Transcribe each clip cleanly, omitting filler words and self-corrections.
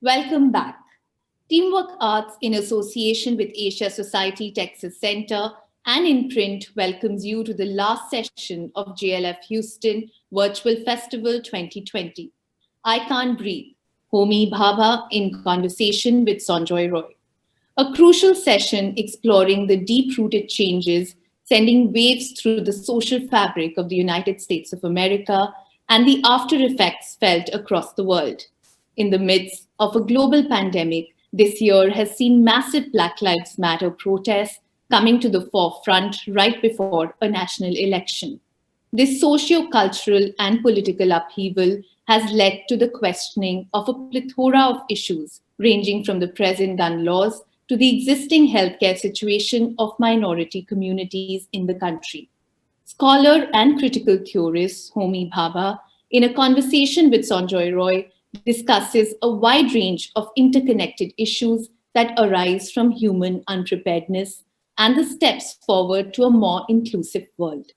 Welcome back. Teamwork Arts, in association with Asia Society Texas Center and in print, welcomes you to the last session of JLF Houston Virtual Festival 2020. I Can't Breathe, Homi Bhabha in conversation with Sanjoy Roy. A crucial session exploring the deep rooted changes sending waves through the social fabric of the United States of America and the after effects felt across the world. In the midst of a global pandemic, this year has seen massive Black Lives Matter protests coming to the forefront right before a national election. This socio-cultural and political upheaval has led to the questioning of a plethora of issues, ranging from the present gun laws to the existing healthcare situation of minority communities in the country. Scholar and critical theorist Homi Bhabha, in a conversation with Sanjoy Roy, discusses a wide range of interconnected issues that arise from human unpreparedness and the steps forward to a more inclusive world.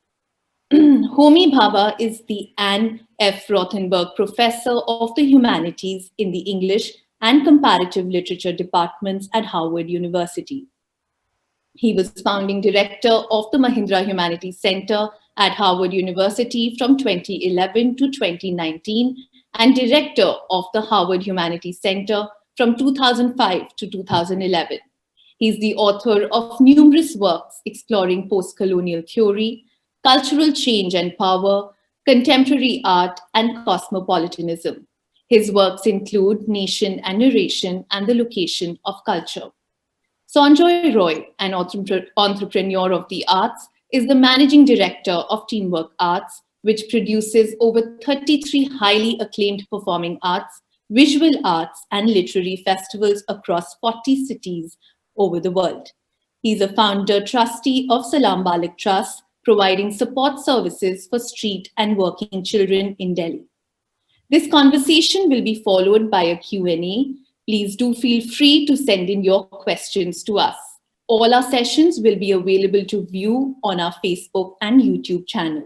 Homi Bhabha is the Anne F. Rothenberg Professor of the Humanities in the English and Comparative Literature departments at Harvard University. He was founding director of the Mahindra Humanities Center at Harvard University from 2011 to 2019 and director of the Harvard Humanities Center from 2005 to 2011. He's the author of numerous works exploring postcolonial theory, cultural change and power, contemporary art, and cosmopolitanism. His works include Nation and Narration and the Location of Culture. Sanjoy Roy, an entrepreneur of the arts, is the managing director of Teamwork Arts, which produces over 33 highly acclaimed performing arts, visual arts, and literary festivals across 40 cities over the world. He's a founder trustee of Salam Balik Trust, providing support services for street and working children in Delhi. This conversation will be followed by a Q&A. Please do feel free to send in your questions to us. All our sessions will be available to view on our Facebook and YouTube channel.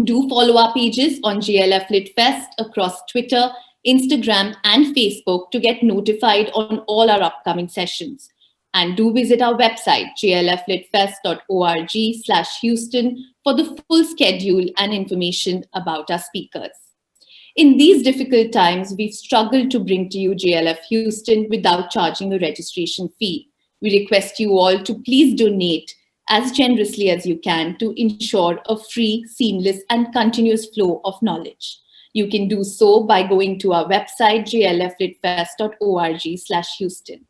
Do follow our pages on JLF Lit Fest across Twitter, Instagram, and Facebook to get notified on all our upcoming sessions. And do visit our website, jlflitfest.org/Houston, for the full schedule and information about our speakers. In these difficult times, we've struggled to bring to you JLF Houston without charging a registration fee. We request you all to please donate as generously as you can to ensure a free, seamless, and continuous flow of knowledge. You can do so by going to our website, jlflitfest.org/Houston.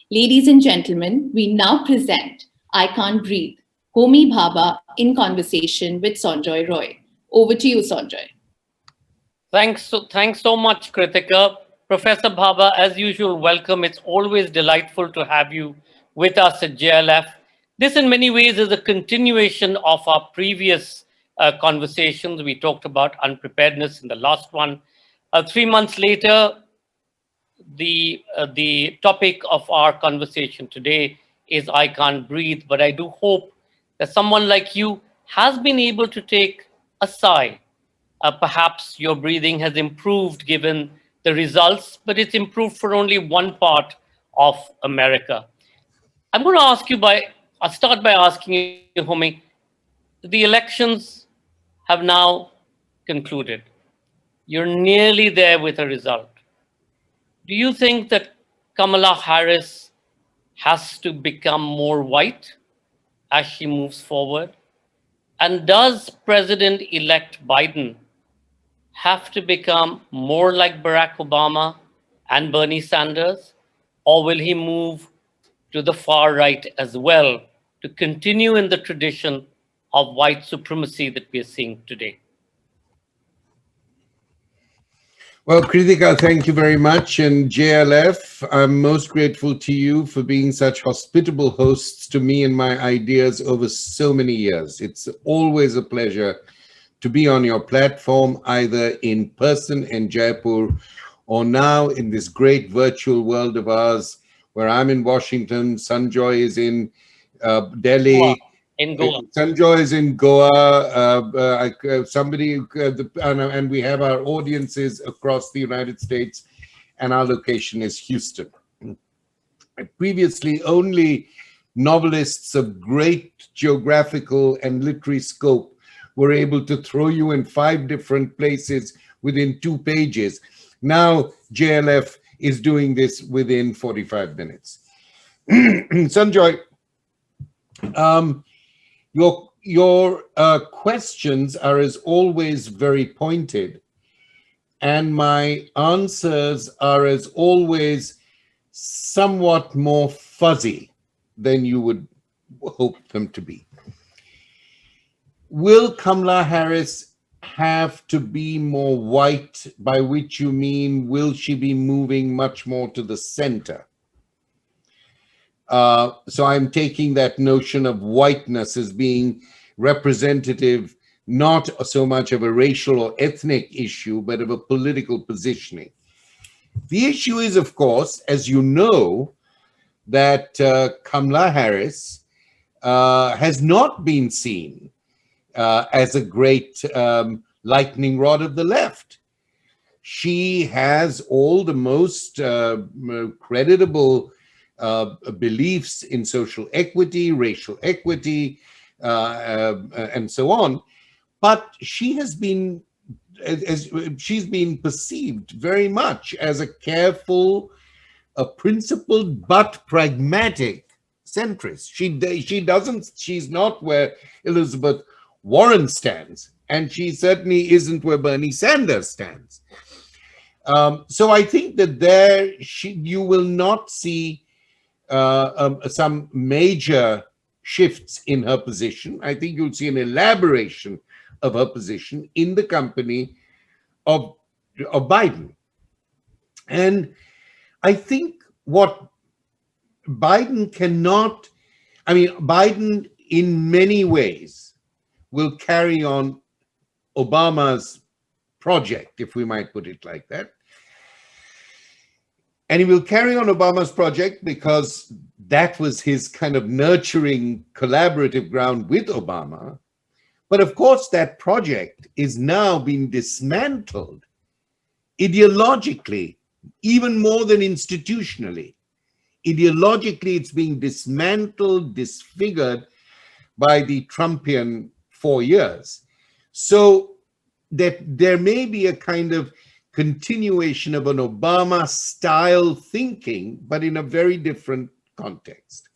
Ladies and gentlemen, we now present I Can't Breathe, Homi Bhabha in conversation with Sanjoy Roy. Over to you, Sanjoy. Thanks so much, Kritika. Professor Bhabha, as usual, welcome. It's always delightful to have you with us at JLF. This, in many ways, is a continuation of our previous conversations. We talked about unpreparedness in the last one. 3 months later, the topic of our conversation today is I Can't Breathe, but I do hope that someone like you has been able to take a sigh. Perhaps your breathing has improved given the results, but it's improved for only one part of America. I'll start by asking you, Homi, the elections have now concluded. You're nearly there with a result. Do you think that Kamala Harris has to become more white as she moves forward? And does President elect Biden have to become more like Barack Obama and Bernie Sanders? Or will he move to the far right as well to continue in the tradition of white supremacy that we are seeing today? Well, Kritika, thank you very much. And JLF, I'm most grateful to you for being such hospitable hosts to me and my ideas over so many years. It's always a pleasure to be on your platform, either in person in Jaipur or now in this great virtual world of ours, where I'm in Washington, Sanjoy is in Goa, Delhi, in Goa. Sanjoy is in Goa. And we have our audiences across the United States, and our location is Houston. Previously, only novelists of great geographical and literary scope were able to throw you in 5 different places within 2 pages. Now, JLF is doing this within 45 minutes. Sanjoy, your questions are, as always, very pointed, and my answers are, as always, somewhat more fuzzy than you would hope them to be. Will Kamala Harris have to be more white, by which you mean will she be moving much more to the center? So I'm taking that notion of whiteness as being representative not so much of a racial or ethnic issue, but of a political positioning. The issue is, of course, as you know, that Kamala Harris has not been seen as a great lightning rod of the left. She has all the most creditable beliefs in social equity, racial equity, and so on. But she's been perceived very much as a careful, a principled but pragmatic centrist. She's not where Elizabeth Warren stands, and she certainly isn't where Bernie Sanders stands. So I think that you will not see some major shifts in her position. I think you'll see an elaboration of her position in the company of Biden. And I think what Biden cannot, Biden in many ways will carry on Obama's project, if we might put it like that. And he will carry on Obama's project because that was his kind of nurturing collaborative ground with Obama. But of course, that project is now being dismantled ideologically, even more than institutionally. Ideologically, it's being dismantled, disfigured by the Trumpian 4 years. So that there may be a kind of continuation of an Obama style thinking, but in a very different context.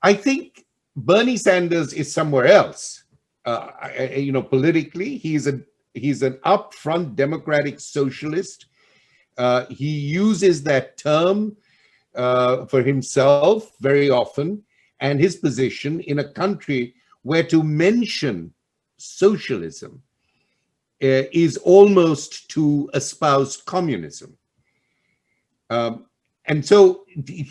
I think Bernie Sanders is somewhere else. Politically, he's an upfront democratic socialist. He uses that term for himself very often, and his position in a country where to mention socialism is almost to espouse communism. And so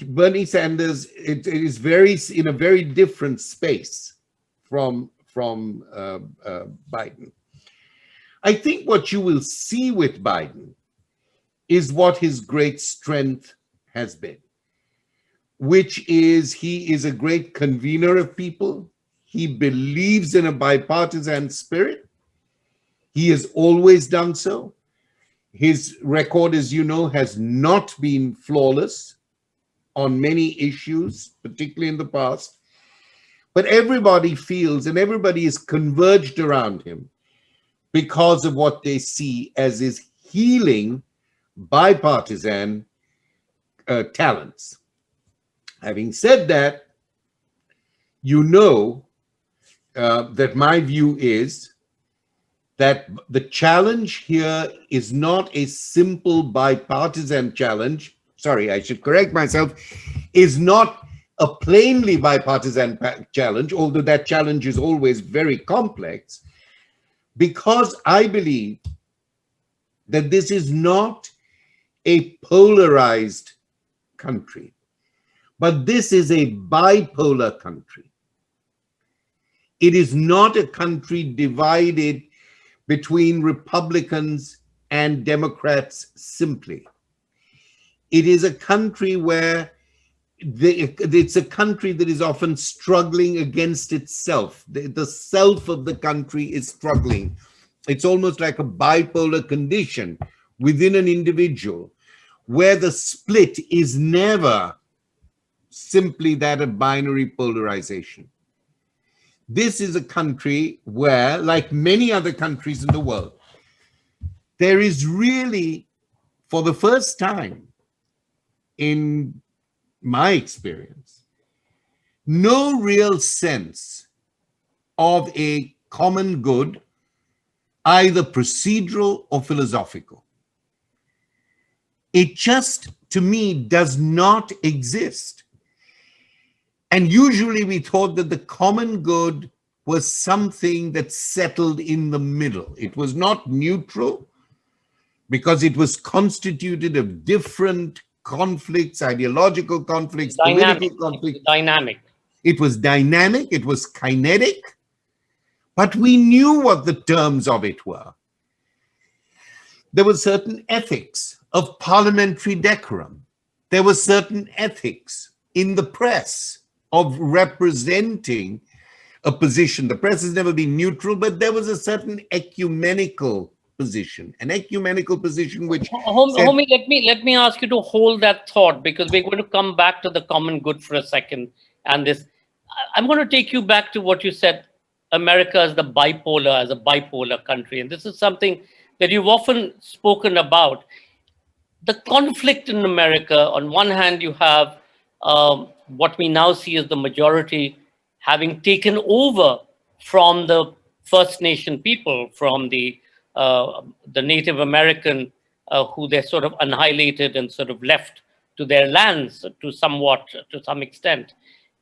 Bernie Sanders is in a very different space from Biden. I think what you will see with Biden is what his great strength has been, which is he is a great convener of people. He believes in a bipartisan spirit. He has always done so. His record, as you know, has not been flawless on many issues, particularly in the past. But everybody feels, and everybody is converged around him, because of what they see as his healing bipartisan talents. Having said that, you know that my view is that the challenge here is not a simple bipartisan challenge. Sorry, I should correct myself, is not a plainly bipartisan challenge, although that challenge is always very complex, because I believe that this is not a polarized country, but this is a bipolar country. It is not a country divided between Republicans and Democrats simply. It is a country where it's a country that is often struggling against itself. The self of the country is struggling. It's almost like a bipolar condition within an individual where the split is never simply that of binary polarization. This is a country where, like many other countries in the world, there is really, for the first time in my experience, no real sense of a common good, either procedural or philosophical. It just, to me, does not exist. And usually we thought that the common good was something that settled in the middle. It was not neutral because it was constituted of different conflicts, ideological conflicts, political conflicts. Dynamic. It was dynamic, it was kinetic, but we knew what the terms of it were. There were certain ethics of parliamentary decorum. There were certain ethics in the press of representing a position. The press has never been neutral, but there was a certain ecumenical position, an ecumenical position which Homi, let me ask you to hold that thought, because we're going to come back to the common good for a second. And this, I'm going to take you back to what you said, America as a bipolar country. And this is something that you've often spoken about. The conflict in America, on one hand, you have what we now see as the majority having taken over from the First Nation people, from the Native American, who they sort of annihilated and sort of left to their lands to some extent.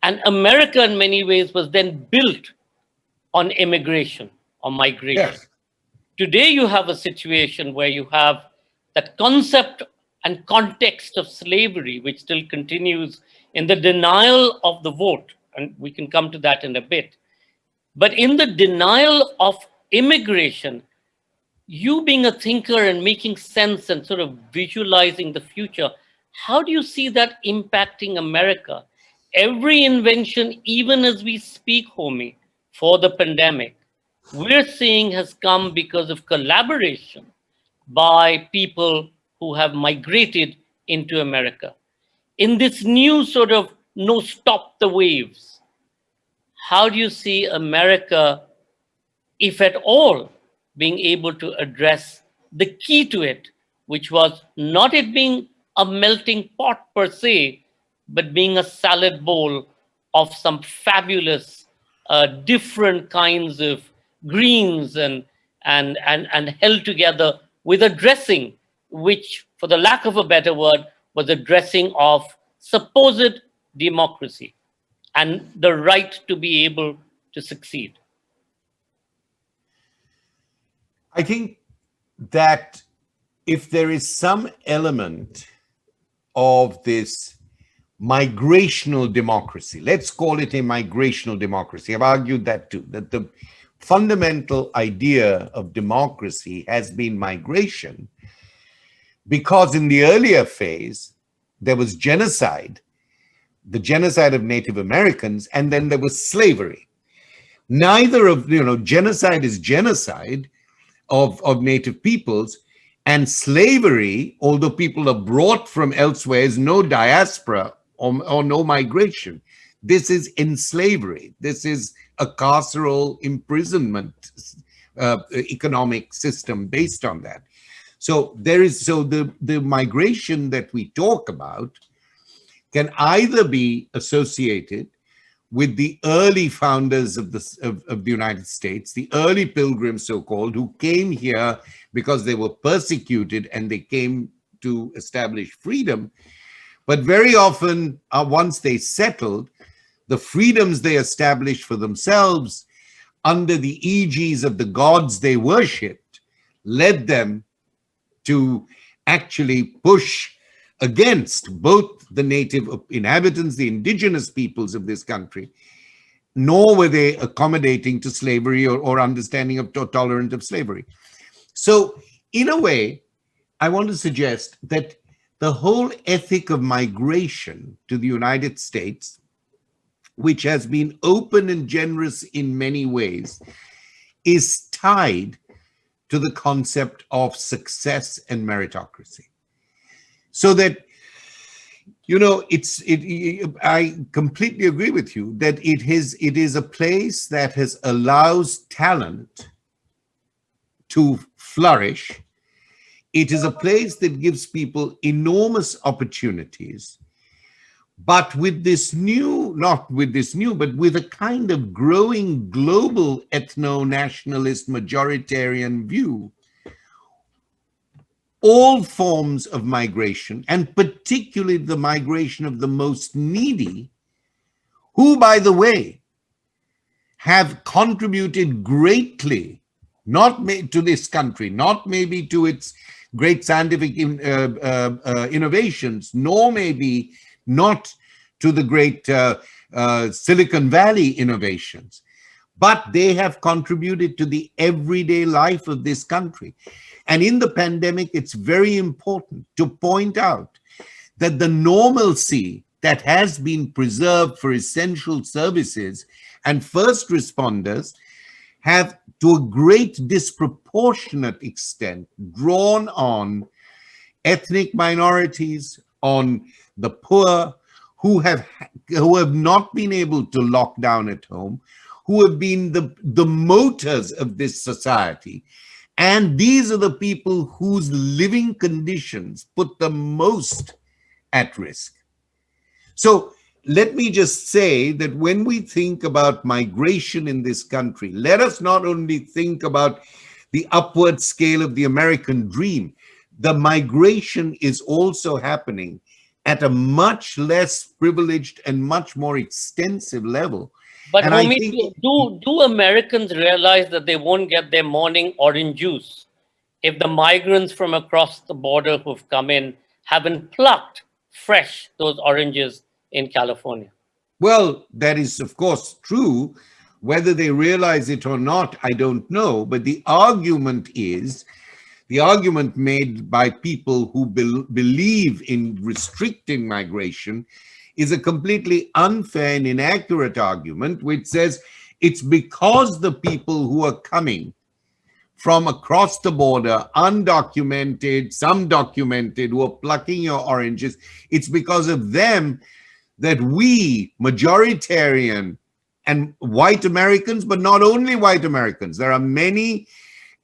And America, in many ways, was then built on immigration or migration. yes. Today, you have a situation where you have that concept and context of slavery, which still continues in the denial of the vote. And we can come to that in a bit. But in the denial of immigration, you being a thinker and making sense and sort of visualizing the future, how do you see that impacting America? Every invention, even as we speak, Homi, for the pandemic, we're seeing has come because of collaboration by people who have migrated into America. In this new sort of no stop the waves, how do you see America, if at all, being able to address the key to it, which was not it being a melting pot per se, but being a salad bowl of some fabulous, different kinds of greens and held together with a dressing, which, for the lack of a better word, was a dressing of supposed democracy and the right to be able to succeed? I think that if there is some element of this migrational democracy, let's call it a migrational democracy. I've argued that too, that the fundamental idea of democracy has been migration, because in the earlier phase, there was genocide, the genocide of Native Americans, and then there was slavery. Neither of, genocide is genocide of Native peoples, and slavery, although people are brought from elsewhere, is no diaspora or no migration. This is enslavery. This is a carceral imprisonment economic system based on that. So the migration that we talk about can either be associated with the early founders of the United States, the early pilgrims, so-called, who came here because they were persecuted and they came to establish freedom. But very often, once they settled, the freedoms they established for themselves under the aegis of the gods they worshipped led them to actually push against both the native inhabitants, the indigenous peoples of this country, nor were they accommodating to slavery or understanding of tolerant of slavery. So in a way, I want to suggest that the whole ethic of migration to the United States, which has been open and generous in many ways, is tied to the concept of success and meritocracy. So that, I completely agree with you that it is a place that allows talent to flourish. It is a place that gives people enormous opportunities. But with this new, but with a kind of growing global ethno-nationalist majoritarian view, all forms of migration, and particularly the migration of the most needy, who, by the way, have contributed greatly, not to this country, not maybe to its great scientific innovations, nor maybe not to the great Silicon Valley innovations, but they have contributed to the everyday life of this country. And in the pandemic, it's very important to point out that the normalcy that has been preserved for essential services and first responders have, to a great disproportionate extent, drawn on ethnic minorities, on the poor, who have not been able to lock down at home, who have been the motors of this society. And these are the people whose living conditions put them most at risk. So let me just say that when we think about migration in this country, let us not only think about the upward scale of the American dream. The migration is also happening at a much less privileged and much more extensive level. But And I Homi, think, do Americans realize that they won't get their morning orange juice if the migrants from across the border who've come in haven't plucked fresh those oranges in California? well, that is, of course, true. Whether they realize it or not, I don't know. But the argument made by people who believe in restricting migration is a completely unfair and inaccurate argument, which says it's because the people who are coming from across the border, undocumented, some documented, who are plucking your oranges, it's because of them that we, majoritarian and white Americans, but not only white Americans, there are many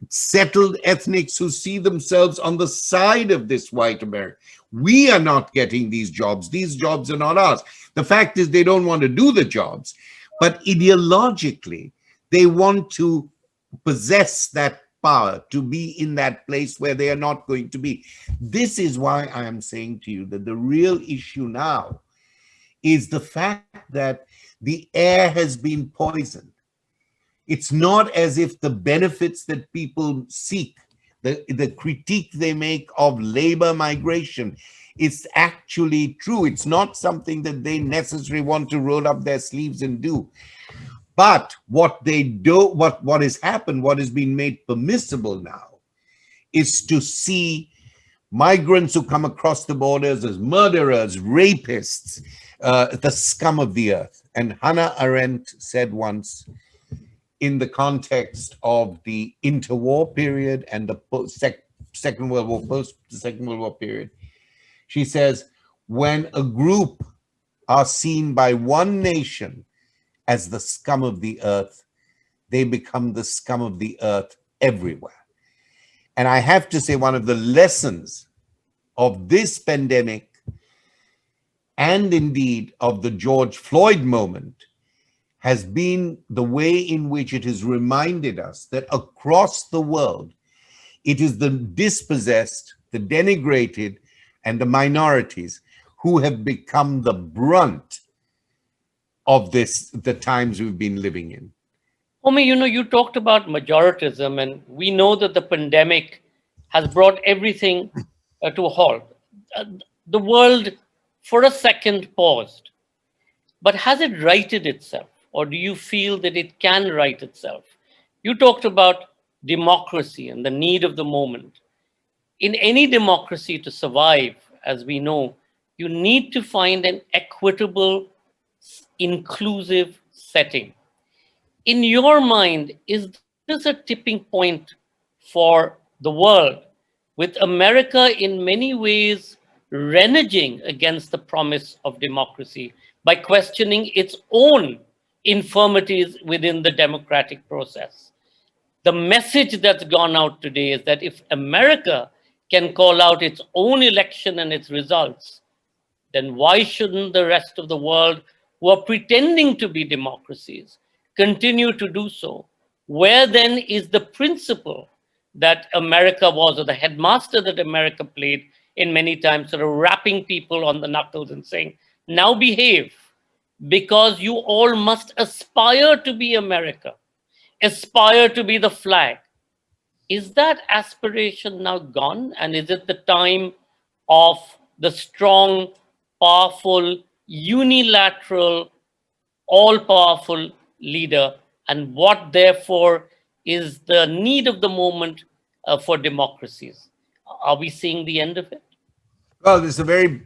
settled ethnics who see themselves on the side of this white America. We are not getting these jobs. These jobs are not ours. The fact is they don't want to do the jobs, but ideologically, they want to possess that power, to be in that place where they are not going to be. This is why I am saying to you that the real issue now is the fact that the air has been poisoned. It's not as if the benefits that people seek, the critique they make of labor migration, is actually true. It's not something that they necessarily want to roll up their sleeves and do. But what they do, what has happened, what has been made permissible now, is to see migrants who come across the borders as murderers, rapists, the scum of the earth. And Hannah Arendt said once, in the context of the interwar period and the Second World War, post Second World War period, she says, when a group are seen by one nation as the scum of the earth, they become the scum of the earth everywhere. And I have to say, one of the lessons of this pandemic and indeed of the George Floyd moment has been the way in which it has reminded us that across the world, it is the dispossessed, the denigrated, and the minorities who have become the brunt of the times we've been living in. Homi, you talked about majoritism, and we know that the pandemic has brought everything to a halt. Uh, the world, for a second, paused. But has it righted itself, or do you feel that it can right itself? You talked about democracy and the need of the moment. In any democracy to survive, as we know, you need to find an equitable, inclusive setting. In your mind, is this a tipping point for the world, with America in many ways reneging against the promise of democracy by questioning its own infirmities within the democratic process? The message that's gone out today is that if America can call out its own election and its results, then why shouldn't the rest of the world who are pretending to be democracies continue to do so? Where then is the principle that America was, or the headmaster that America played in many times, sort of rapping people on the knuckles and saying, now behave, because you all must aspire to be America, aspire to be the flag. Is that aspiration now gone? And is it the time of the strong, powerful, unilateral, all powerful leader? And what, therefore, is the need of the moment for democracies? Are we seeing the end of it? Well, it's a very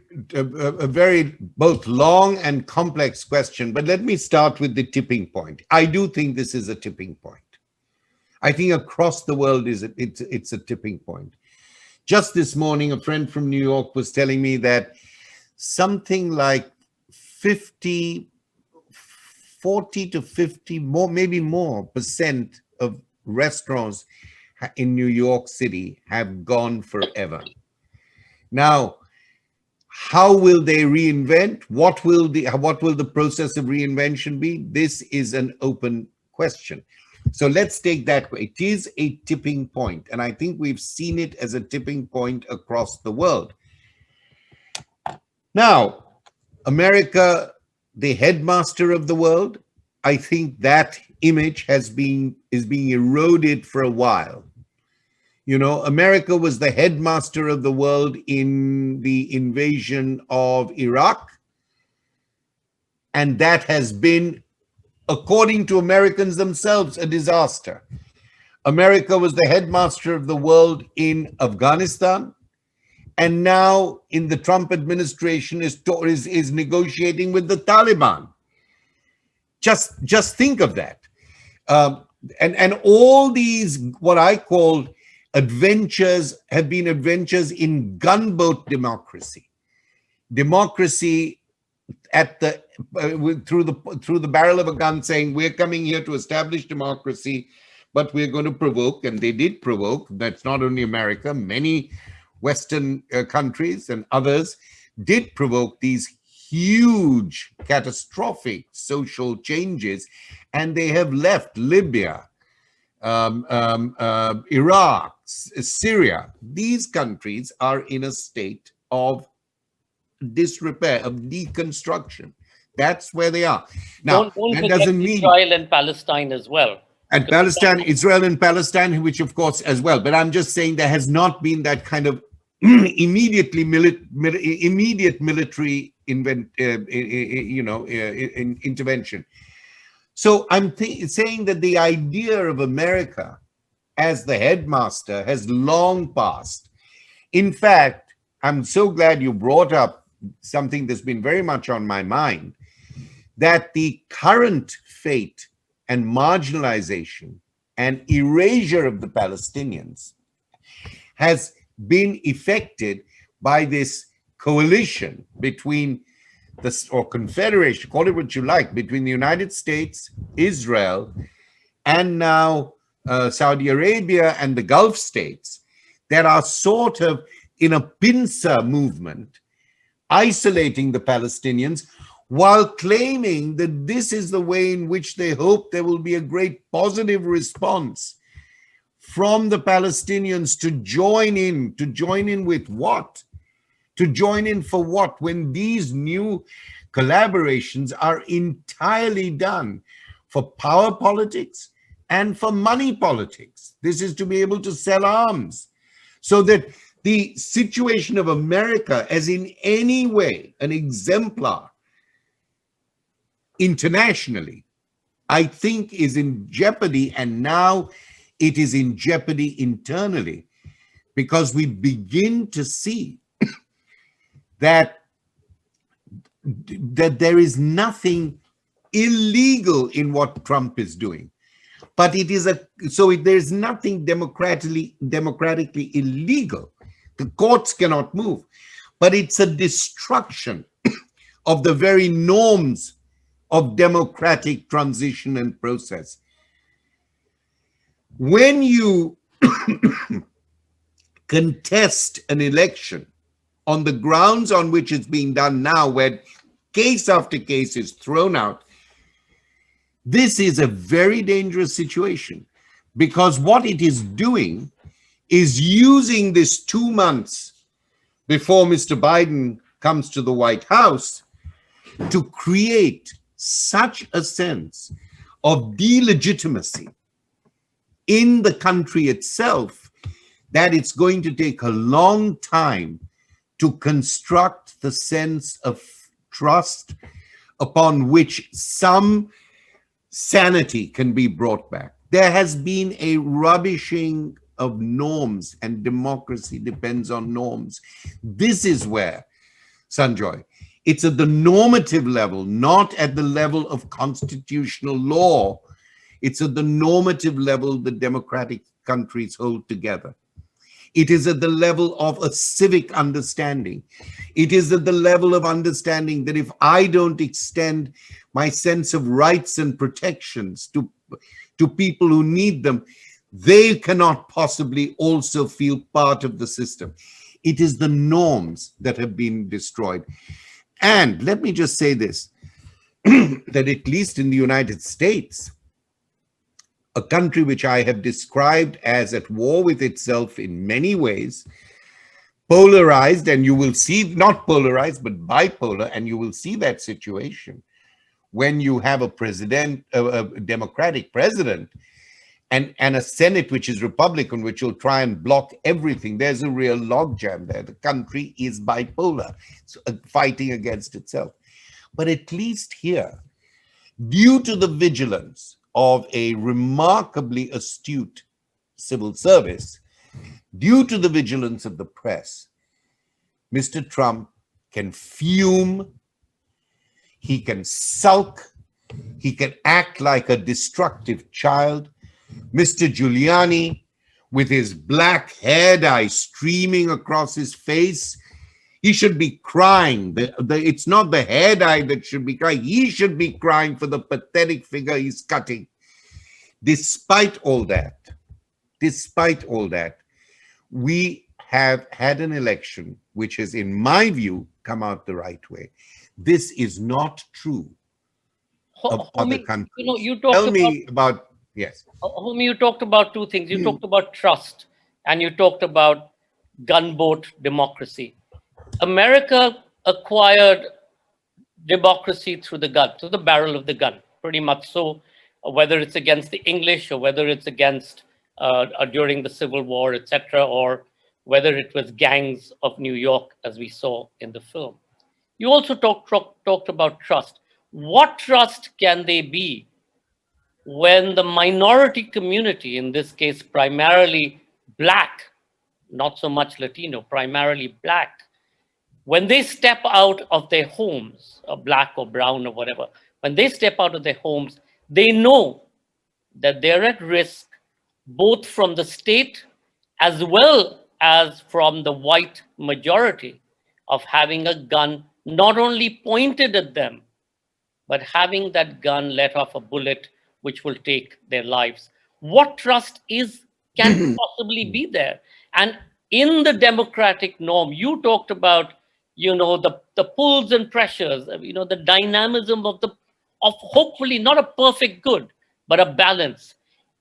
both long and complex question, but let me start with the tipping point. I do think this is a tipping point. I think across the world it's a tipping point. Just this morning, a friend from New York was telling me that something like 40 to 50 more, maybe more percent of restaurants in New York City have gone forever. Now, how will they reinvent? What will the process of reinvention be? This is an open question. So let's take that. It is a tipping point, and I think we've seen it as a tipping point across the world. Now, America, the headmaster of the world, I think that image is being eroded for a while. You know, America was the headmaster of the world in the invasion of Iraq, and that has been, according to Americans themselves, a disaster. America was the headmaster of the world in Afghanistan, and now in the Trump administration is negotiating with the Taliban. Just think of that. And all these, what I call adventures, have been adventures in gunboat democracy. Democracy at the through the barrel of a gun, saying we're coming here to establish democracy, but we're going to provoke, and they did provoke. That's not only America, many Western countries and others did provoke these huge, catastrophic social changes, and they have left Libya, Iraq, Syria. These countries are in a state of disrepair, of deconstruction. That's where they are. Now, don't that forget doesn't mean Israel and Palestine as well. And Palestine, Israel and Palestine, which of course as well. But I'm just saying there has not been that kind of immediate military intervention. So I'm saying that the idea of America as the headmaster has long passed. In fact, I'm so glad you brought up something that's been very much on my mind, that the current fate and marginalization and erasure of the Palestinians has been effected by this coalition between or confederation, call it what you like, between the United States, Israel, and now Saudi Arabia and the Gulf states that are sort of in a pincer movement, isolating the Palestinians while claiming that this is the way in which they hope there will be a great positive response from the Palestinians to join in. To join in with what? To join in for what, when these new collaborations are entirely done for power politics and for money politics? This is to be able to sell arms, so that the situation of America as in any way an exemplar internationally, I think, is in jeopardy. And now it is in jeopardy internally, because we begin to see that there is nothing illegal in what Trump is doing, but it is there's nothing democratically illegal. The courts cannot move, but it's a destruction of the very norms of democratic transition and process. When you contest an election on the grounds on which it's being done now, where case after case is thrown out, this is a very dangerous situation, because what it is doing is using this 2 months before Mr. Biden comes to the White House to create such a sense of delegitimacy in the country itself that it's going to take a long time to construct the sense of trust upon which some sanity can be brought back. There has been a rubbishing of norms, and democracy depends on norms. This is where, Sanjoy, it's at the normative level, not at the level of constitutional law. It's at the normative level the democratic countries hold together. It is at the level of a civic understanding. It is at the level of understanding that if I don't extend my sense of rights and protections to people who need them, they cannot possibly also feel part of the system. It is the norms that have been destroyed. And let me just say this, that at least in the United States, a country which I have described as at war with itself in many ways, polarized, and you will see, not polarized, but bipolar, and you will see that situation when you have a Democratic president and a Senate which is Republican, which will try and block everything. There's a real logjam there. The country is bipolar, fighting against itself. But at least here, due to the vigilance of a remarkably astute civil service, due to the vigilance of the press, Mr. Trump can fume, he can sulk, he can act like a destructive child. Mr. Giuliani, with his black hair dye streaming across his face, he should be crying. It's not the hair dye that should be crying. He should be crying for the pathetic figure he's cutting. Despite all that, we have had an election which has, in my view, come out the right way. This is not true of other countries. You talked Tell me about, yes. Homi, you talked about two things. You talked about trust, and you talked about gunboat democracy. America acquired democracy through the gun, through the barrel of the gun, pretty much so, whether it's against the English or whether it's against during the Civil War, etc., or whether it was gangs of New York, as we saw in the film. You also talked about trust. What trust can they be when the minority community, in this case primarily Black, not so much Latino, primarily Black, when they step out of their homes, or Black or brown or whatever, when they step out of their homes, they know that they're at risk both from the state as well as from the white majority of having a gun not only pointed at them, but having that gun let off a bullet which will take their lives. What trust can possibly be there? And in the democratic norm, you talked about, the pulls and pressures, the dynamism of hopefully not a perfect good, but a balance.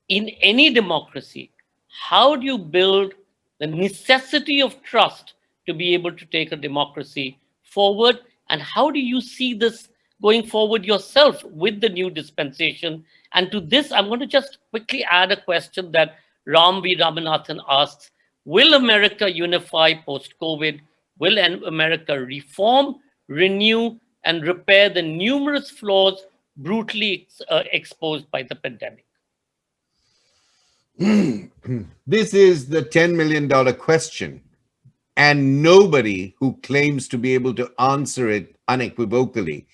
In any democracy, how do you build the necessity of trust to be able to take a democracy forward? And how do you see this going forward yourself with the new dispensation? And to this, I'm going to just quickly add a question that Ram V. Ramanathan asks. Will America unify post-COVID? Will America reform, renew, and repair the numerous flaws brutally exposed by the pandemic? This is the $10 million question. And nobody who claims to be able to answer it unequivocally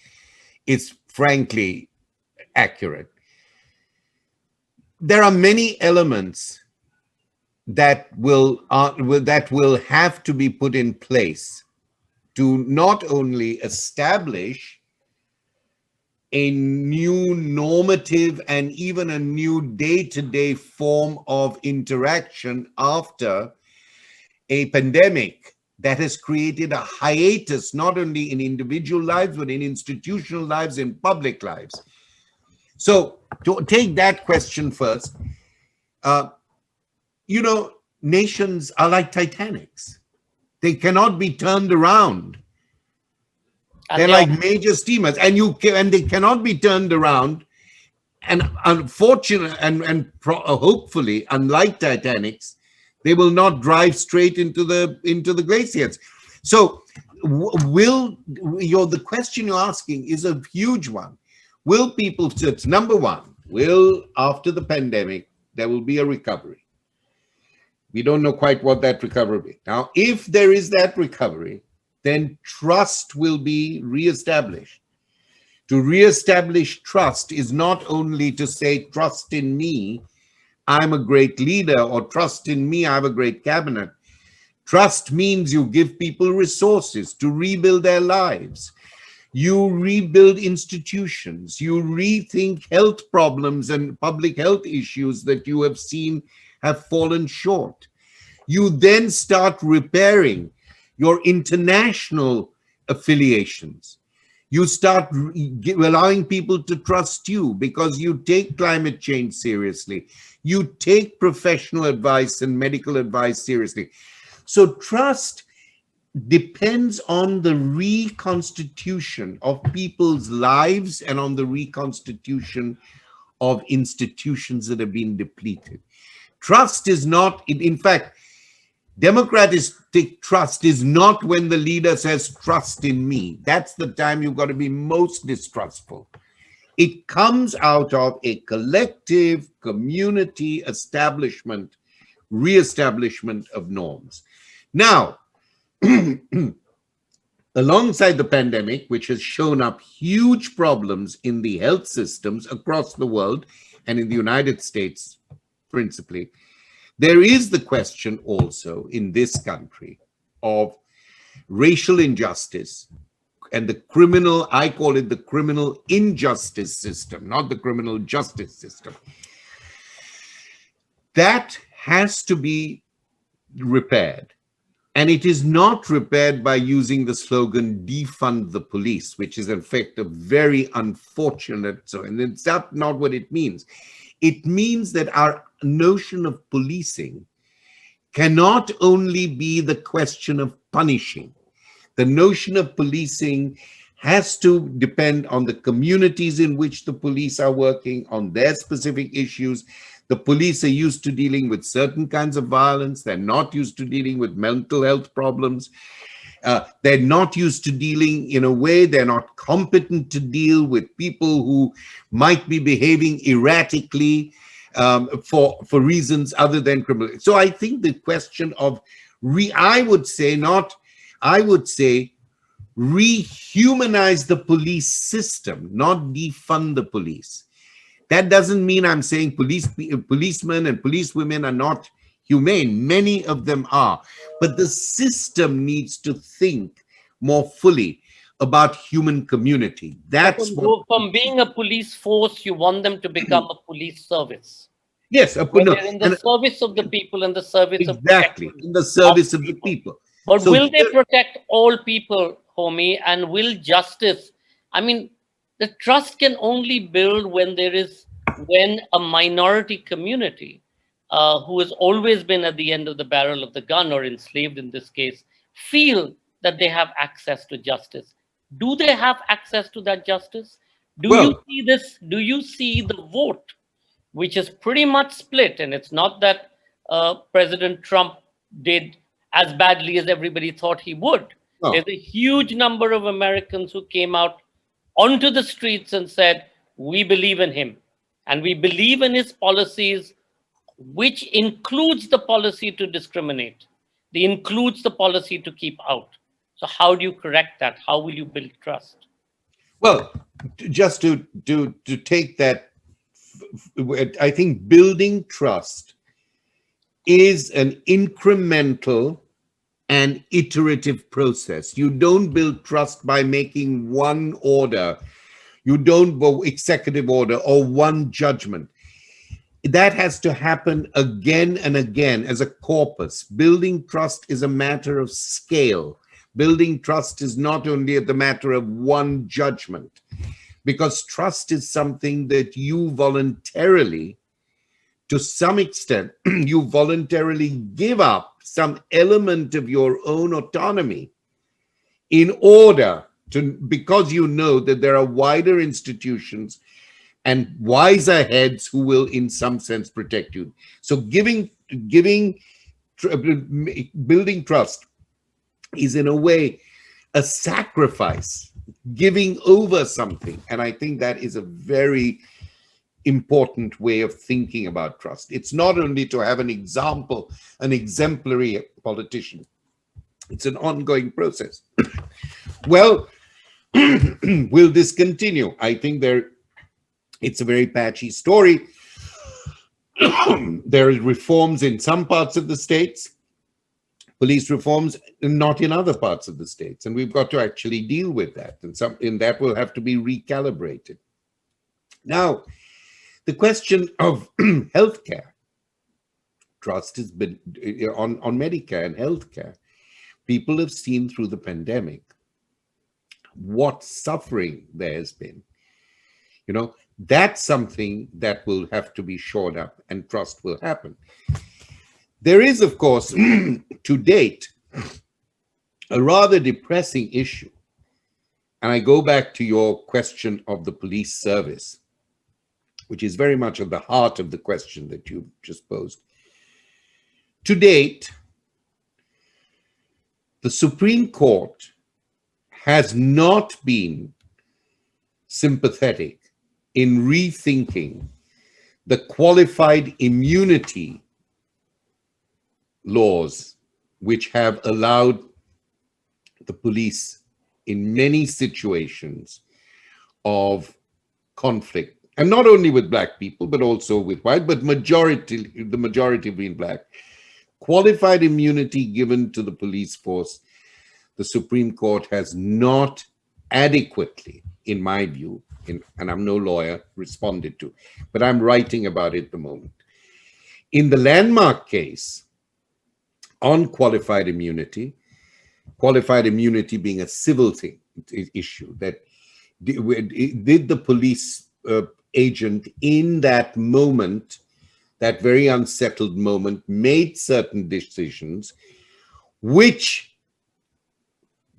is frankly accurate. There are many elements that will have to be put in place to not only establish a new normative and even a new day-to-day form of interaction after a pandemic that has created a hiatus, not only in individual lives, but in institutional lives, in public lives. So to take that question first, nations are like Titanics. They cannot be turned around. They're like major steamers, and they cannot be turned around. And unfortunately, and hopefully, unlike Titanics, they will not drive straight into the glaciers. So, the question you're asking is a huge one. Will people? So it's number one. Will, after the pandemic, there will be a recovery? We don't know quite what that recovery will be. Now, if there is that recovery, then trust will be reestablished. To reestablish trust is not only to say, trust in me, I'm a great leader, or trust in me, I have a great cabinet. Trust means you give people resources to rebuild their lives. You rebuild institutions. You rethink health problems and public health issues that you have seen have fallen short. You then start repairing your international affiliations. You start allowing people to trust you because you take climate change seriously. You take professional advice and medical advice seriously. So trust depends on the reconstitution of people's lives and on the reconstitution of institutions that have been depleted. Trust is not, in fact, democratic trust is not when the leader says, trust in me. That's the time you've got to be most distrustful. It comes out of a collective community establishment, reestablishment of norms. Now, alongside the pandemic, which has shown up huge problems in the health systems across the world and in the United States principally, there is the question also in this country of racial injustice and the criminal, I call it the criminal injustice system, not the criminal justice system. That has to be repaired. And it is not repaired by using the slogan, defund the police, which is in fact a very unfortunate, and it's not what it means. It means that our notion of policing cannot only be the question of punishing. The notion of policing has to depend on the communities in which the police are working, on their specific issues. The police are used to dealing with certain kinds of violence. They're not used to dealing with mental health problems. They're not used to dealing in a way, they're not competent to deal with people who might be behaving erratically for reasons other than criminal. So I think the question of, I would say rehumanize the police system, not defund the police. That doesn't mean I'm saying policemen and policewomen are not humane. Many of them are. But the system needs to think more fully about human community. That's what. From being a police force, you want them to become a police service, Yes, where no, they're in the and service of the people and the service of exactly protection in the of service the of the people. people. But So will they here, protect all people, Homi? And will justice? I mean, the trust can only build when a minority community, who has always been at the end of the barrel of the gun or enslaved in this case, feel that they have access to justice. Do they have access to that justice? Do you well, see this? Do you see the vote, which is pretty much split? And it's not that President Trump did as badly as everybody thought he would. There's no, a huge number of Americans who came out onto the streets and said, we believe in him and we believe in his policies, which includes the policy to discriminate, they includes the policy to keep out. So how do you correct that? How will you build trust? well, just to take that, I think building trust is an incremental and iterative process. You don't build trust by making one order. You don't go executive order or one judgment. That has to happen again and again as a corpus. Building trust is a matter of scale. Building trust is not only the matter of one judgment, because trust is something that you voluntarily, to some extent, you voluntarily give up some element of your own autonomy in order to, because you know that there are wider institutions and wiser heads who will in some sense protect you. So building trust is in a way a sacrifice, giving over something. And I think that is a very important way of thinking about trust. It's not only to have an example, an exemplary politician. It's an ongoing process. Well, will this continue? I think it's a very patchy story. There are reforms in some parts of the states, police reforms, not in other parts of the states. And we've got to actually deal with that. And that will have to be recalibrated. Now, the question of healthcare, trust has been on Medicare and healthcare. People have seen through the pandemic what suffering there has been. That's something that will have to be shored up, and trust will happen. There is, of course, to date, a rather depressing issue. And I go back to your question of the police service, which is very much at the heart of the question that you just posed. To date, the Supreme Court has not been sympathetic in rethinking the qualified immunity laws, which have allowed the police in many situations of conflict, and not only with black people, but also with white, but the majority being black. Qualified immunity given to the police force, the Supreme Court has not adequately, in my view, and I'm no lawyer, responded to, but I'm writing about it at the moment. In the landmark case on qualified immunity being a civil issue, that did the police agent in that moment, that very unsettled moment, made certain decisions, which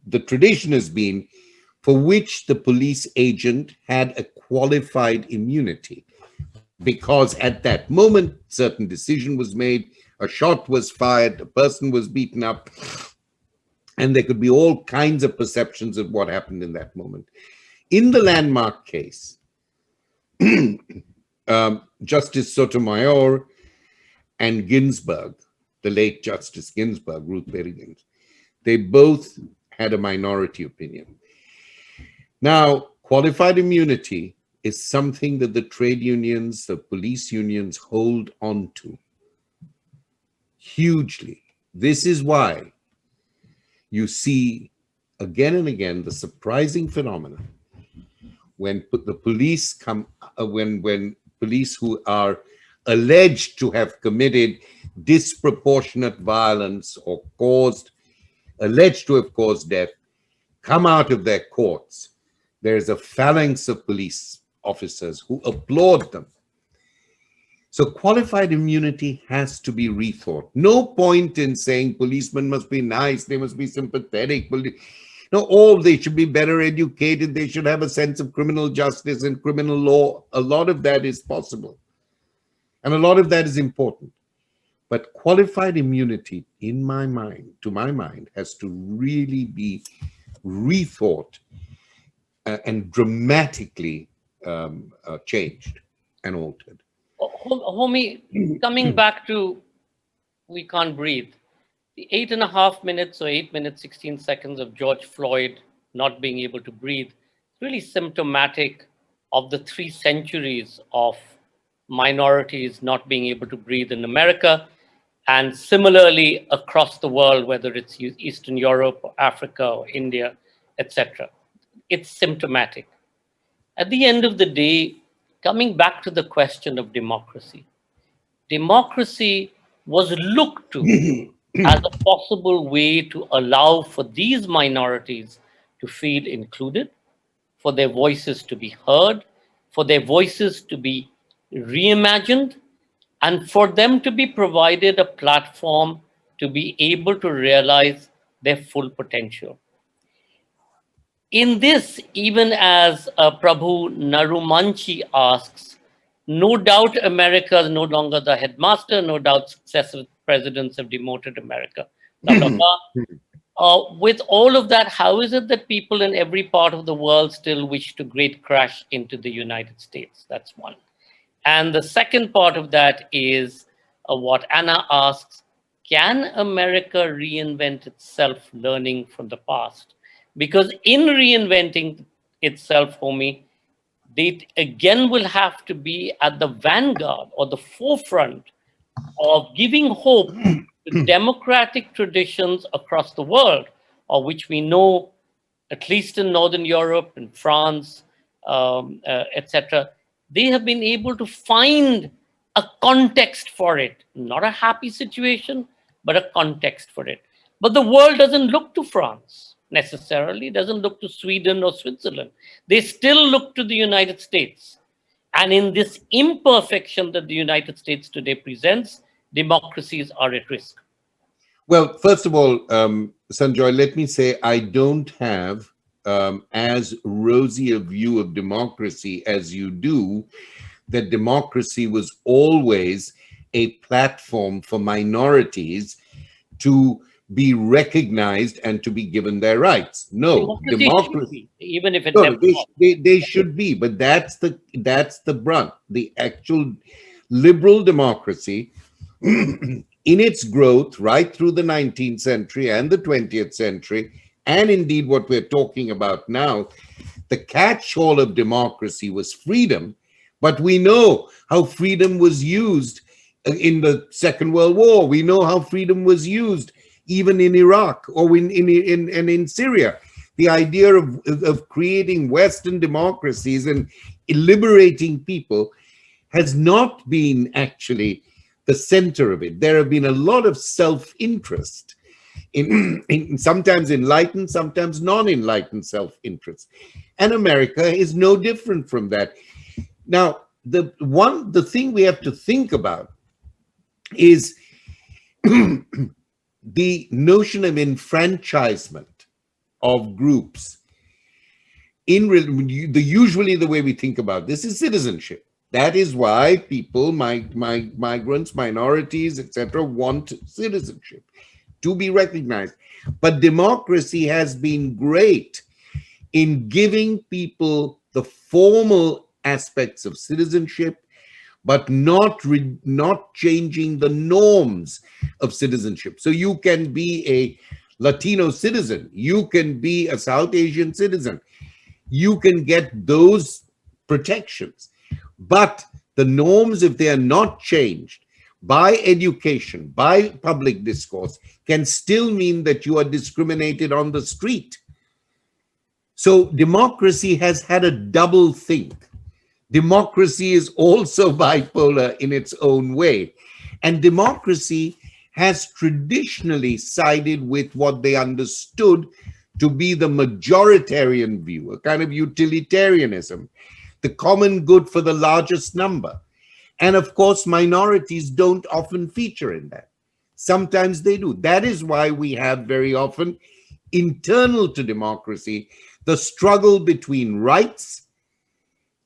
the tradition has been, for which the police agent had a qualified immunity, because at that moment, certain decision was made, a shot was fired, a person was beaten up, and there could be all kinds of perceptions of what happened in that moment. In the landmark case, Justice Sotomayor and Ginsburg, the late Justice Ginsburg, Ruth Bader Ginsburg, they both had a minority opinion. Now, qualified immunity is something that the trade unions, the police unions hold on to hugely. This is why you see again and again the surprising phenomenon when the police come, when police who are alleged to have committed disproportionate violence or alleged to have caused death, come out of their courts, there's a phalanx of police officers who applaud them. So qualified immunity has to be rethought. No point in saying policemen must be nice, they must be sympathetic. No, they should be better educated, they should have a sense of criminal justice and criminal law. A lot of that is possible. And a lot of that is important. But qualified immunity, in my mind, to my mind, has to really be rethought and dramatically changed and altered. Homi, coming back to we can't breathe. The 8.5 minutes or 8 minutes, 16 seconds of George Floyd not being able to breathe is really symptomatic of the 3 centuries of minorities not being able to breathe in America, and similarly across the world, whether it's Eastern Europe or Africa or India, etc. It's symptomatic. At the end of the day, coming back to the question of democracy was looked to as a possible way to allow for these minorities to feel included, for their voices to be heard, for their voices to be reimagined, and for them to be provided a platform to be able to realize their full potential. In this, even as Prabhu Narumanchi asks, no doubt America is no longer the headmaster, no doubt successive presidents have demoted America, blah, blah, blah. With all of that, how is it that people in every part of the world still wish to great crash into the United States? That's one. And the second part of that is what Anna asks, can America reinvent itself learning from the past? Because in reinventing itself, Homi, they again will have to be at the vanguard or the forefront of giving hope to democratic traditions across the world, of which we know, at least in Northern Europe and France, etc., they have been able to find a context for it, not a happy situation, but a context for it. But the world doesn't look to France necessarily, doesn't look to Sweden or Switzerland. They still look to the United States. And in this imperfection that the United States today presents, democracies are at risk. Well, first of all, Sanjoy, let me say I don't have as rosy a view of democracy as you do, that democracy was always a platform for minorities to be recognized and to be given their rights. No, democracy even if it no, never they should be, but that's the brunt. The actual liberal democracy in its growth right through the 19th century and the 20th century, and indeed what we're talking about now, the catch-all of democracy was freedom, but we know how freedom was used in the Second World War. We know how freedom was used even in Iraq or in Syria. The idea of creating Western democracies and liberating people has not been actually the center of it. There have been a lot of self-interest, in sometimes enlightened, sometimes non-enlightened self-interest. And America is no different from that. Now, the thing we have to think about is the notion of enfranchisement of groups. Usually the way we think about this is citizenship. That is why people, migrants, minorities, etc., want citizenship to be recognized. But democracy has been great in giving people the formal aspects of citizenship, but not changing the norms of citizenship. So you can be a Latino citizen, you can be a South Asian citizen, you can get those protections. But the norms, if they are not changed by education, by public discourse, can still mean that you are discriminated on the street. So democracy has had a double think. Democracy is also bipolar in its own way. And democracy has traditionally sided with what they understood to be the majoritarian view, a kind of utilitarianism, the common good for the largest number. And of course, minorities don't often feature in that. Sometimes they do. That is why we have very often internal to democracy the struggle between rights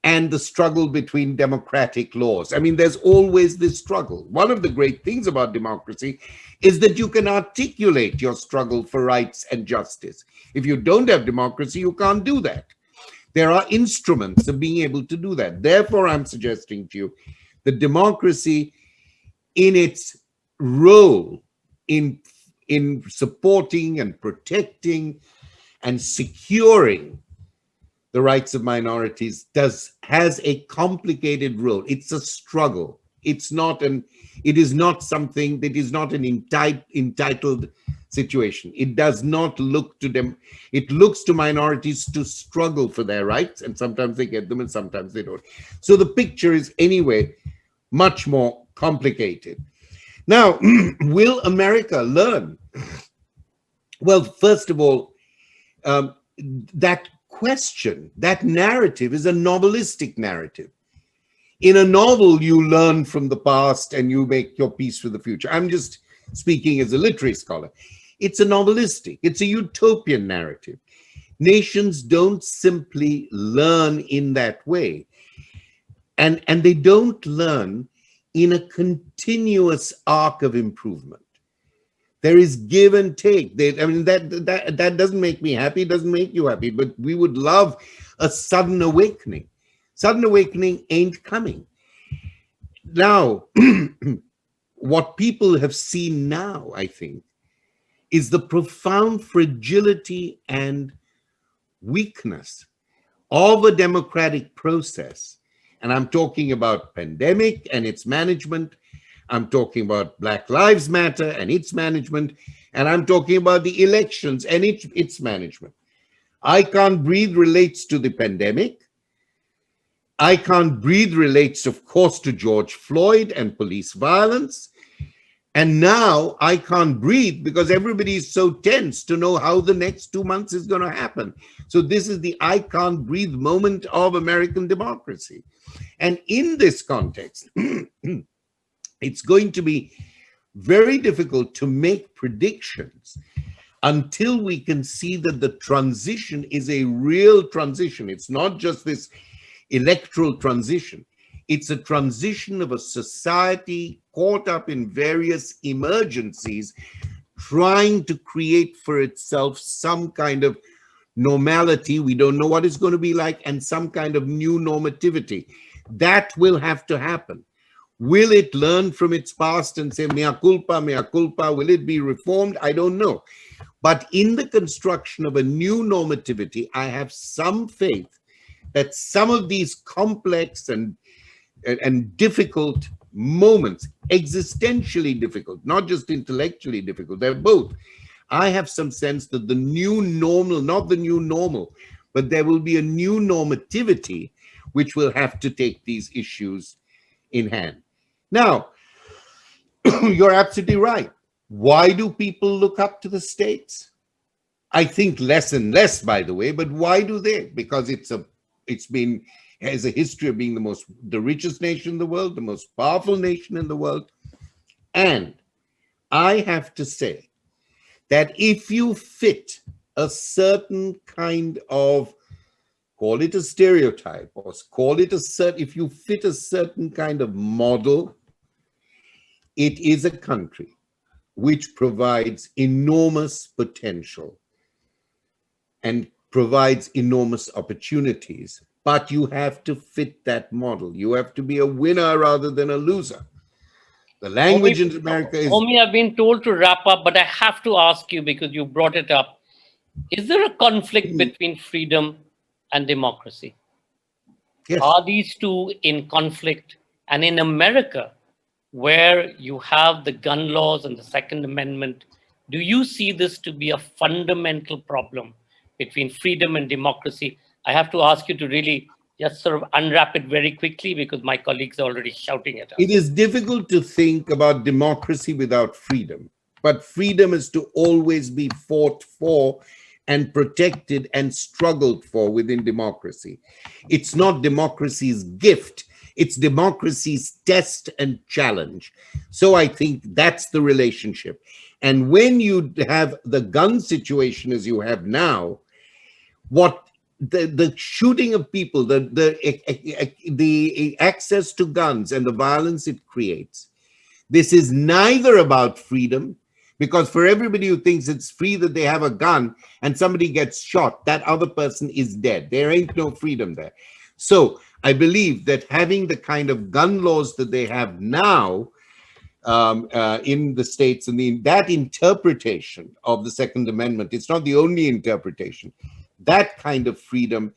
and the struggle between democratic laws. I mean, there's always this struggle. One of the great things about democracy is that you can articulate your struggle for rights and justice. If you don't have democracy, you can't do that. There are instruments of being able to do that. Therefore, I'm suggesting to you that democracy, in its role in supporting and protecting and securing the rights of minorities, has a complicated role. It's a struggle. It is not something that is not an entitled situation. It does not look to them. It looks to minorities to struggle for their rights, and sometimes they get them and sometimes they don't. So the picture is anyway much more complicated. Now, will America learn? Well, first of all, that question, that narrative is a novelistic narrative. In a novel, you learn from the past and you make your peace for the future. I'm just speaking as a literary scholar. It's a novelistic, it's a utopian narrative. Nations don't simply learn in that way. And they don't learn in a continuous arc of improvement. There is give and take. That doesn't make me happy, it doesn't make you happy, but we would love a sudden awakening. Sudden awakening ain't coming. Now, what people have seen now, I think, is the profound fragility and weakness of a democratic process. And I'm talking about pandemic and its management. I'm talking about Black Lives Matter and its management. And I'm talking about the elections and its management. I Can't Breathe relates to the pandemic. I Can't Breathe relates, of course, to George Floyd and police violence. And now I can't breathe because everybody is so tense to know how the next 2 months is going to happen. So this is the I can't breathe moment of American democracy. And in this context, it's going to be very difficult to make predictions until we can see that the transition is a real transition. It's not just this electoral transition. It's a transition of a society caught up in various emergencies, trying to create for itself some kind of normality. We don't know what it's going to be like, and some kind of new normativity. That will have to happen. Will it learn from its past and say, mea culpa, mea culpa? Will it be reformed? I don't know. But in the construction of a new normativity, I have some faith that some of these complex and difficult moments, existentially difficult, not just intellectually difficult, they're both. I have some sense that the new normal, not the new normal, but there will be a new normativity which will have to take these issues in hand. Now, you're absolutely right. Why do people look up to the states? I think less and less, by the way, but why do they? Because it's has a history of being the richest nation in the world, the most powerful nation in the world. And I have to say that if you fit a certain kind of, call it a stereotype, or call it if you fit a certain kind of model, it is a country which provides enormous potential and provides enormous opportunities. But you have to fit that model. You have to be a winner rather than a loser. The language in America is... Homi, I've been told to wrap up, but I have to ask you because you brought it up. Is there a conflict between freedom and democracy? Yes. Are these two in conflict? And in America, where you have the gun laws and the Second Amendment, do you see this to be a fundamental problem between freedom and democracy. I have to ask you to really just sort of unwrap it very quickly because my colleagues are already shouting at It us. is difficult to think about democracy without freedom, but freedom is to always be fought for and protected and struggled for within democracy. It's not democracy's gift, it's democracy's test and challenge. So I think that's the relationship. And when you have the gun situation as you have now, what the shooting of people, the access to guns and the violence it creates, this is neither about freedom, because for everybody who thinks it's free that they have a gun and somebody gets shot, that other person is dead. There ain't no freedom there. So I believe that having the kind of gun laws that they have now in the States, and that interpretation of the Second Amendment, it's not the only interpretation. That kind of freedom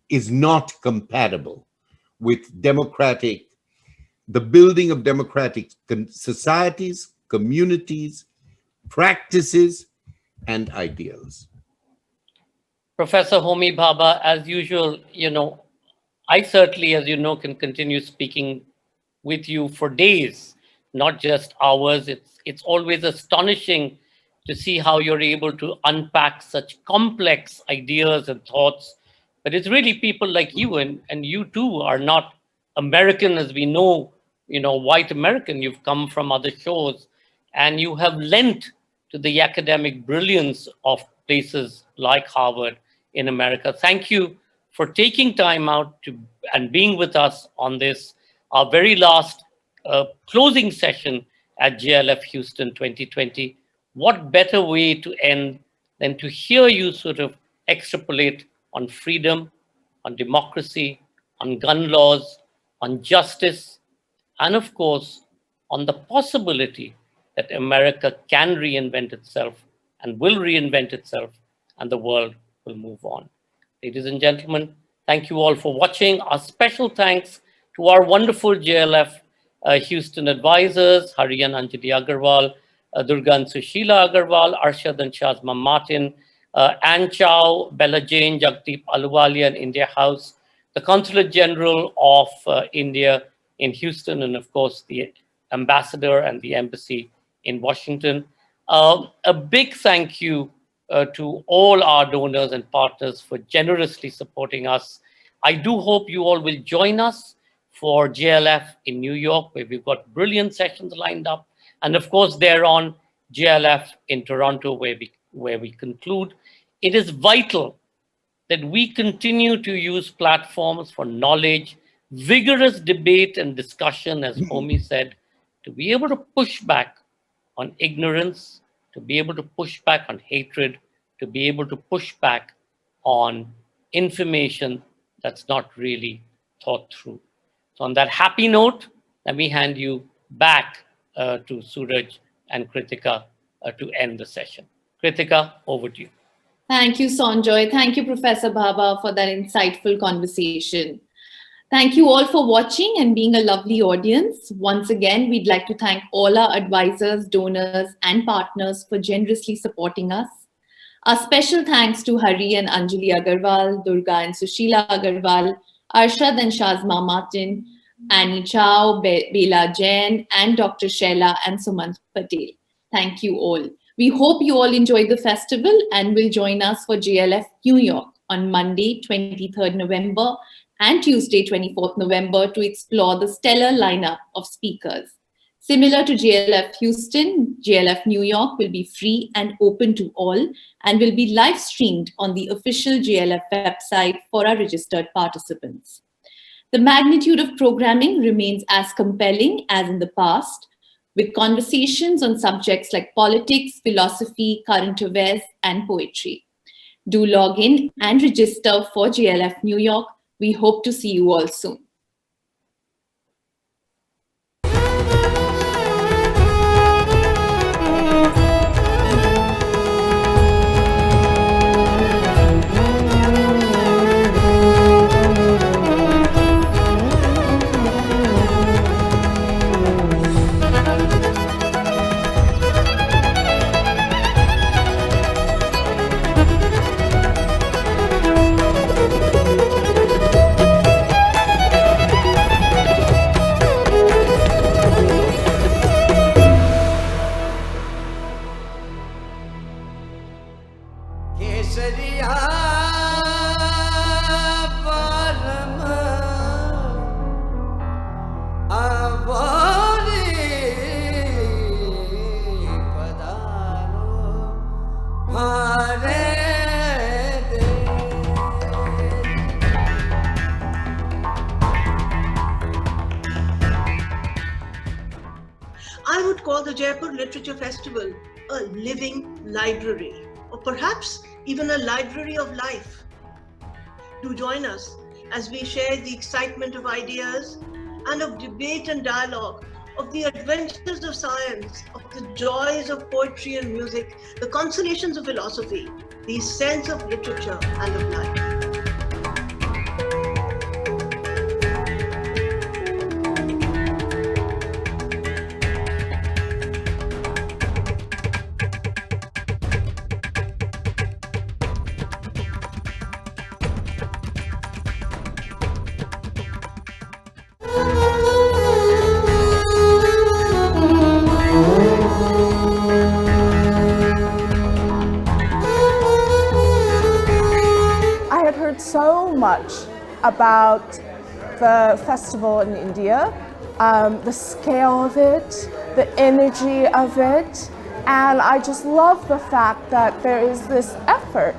is not compatible with the building of democratic societies, communities, practices, and ideals. Professor Homi Bhabha, as usual, I certainly, as you know, can continue speaking with you for days, not just hours. It's always astonishing to see how you're able to unpack such complex ideas and thoughts. But it's really people like you, and you too are not American as we know, white American. You've come from other shores and you have lent to the academic brilliance of places like Harvard in America. Thank you for taking time out and being with us on this, our very last closing session at JLF Houston 2020. What better way to end than to hear you sort of extrapolate on freedom, on democracy, on gun laws, on justice, and of course, on the possibility that America can reinvent itself and will reinvent itself, and the world will move on. Ladies and gentlemen, thank you all for watching. Our special thanks to our wonderful JLF Houston advisors, Hari and Anjali Agarwal, Durga and Sushila Agarwal, Arshad and Shazma Martin, Ann Chow, Bella Jane, Jagdeep Aluwalia and India House, the Consulate General of India in Houston, and of course the ambassador and the embassy in Washington. A big thank you to all our donors and partners for generously supporting us. I do hope you all will join us for JLF in New York, where we've got brilliant sessions lined up. And of course, thereon, JLF in Toronto, where we conclude. It is vital that we continue to use platforms for knowledge, vigorous debate and discussion, as Homi said, to be able to push back on ignorance, to be able to push back on hatred, to be able to push back on information that's not really thought through. So on that happy note, let me hand you back to Suraj and Kritika to end the session. Kritika, over to you. Thank you, Sanjoy. Thank you, Professor Bhabha, for that insightful conversation. Thank you all for watching and being a lovely audience. Once again, we'd like to thank all our advisors, donors, and partners for generously supporting us. A special thanks to Hari and Anjali Agarwal, Durga and Sushila Agarwal, Arshad and Shazma Martin, Annie Chow, Bela Jain, and Dr. Shaila and Sumant Patel. Thank you all. We hope you all enjoy the festival and will join us for JLF New York on Monday, 23rd November and Tuesday, 24th November to explore the stellar lineup of speakers. Similar to JLF Houston, JLF New York will be free and open to all and will be live streamed on the official JLF website for our registered participants. The magnitude of programming remains as compelling as in the past, with conversations on subjects like politics, philosophy, current affairs, and poetry. Do log in and register for JLF New York. We hope to see you all soon. I would call the Jaipur Literature Festival a living library, or perhaps even a library of life. Do join us as we share the excitement of ideas and of debate and dialogue, of the adventures of science, of the joys of poetry and music, the consolations of philosophy, the sense of literature and of life. So much about the festival in India, the scale of it, the energy of it, and I just love the fact that there is this effort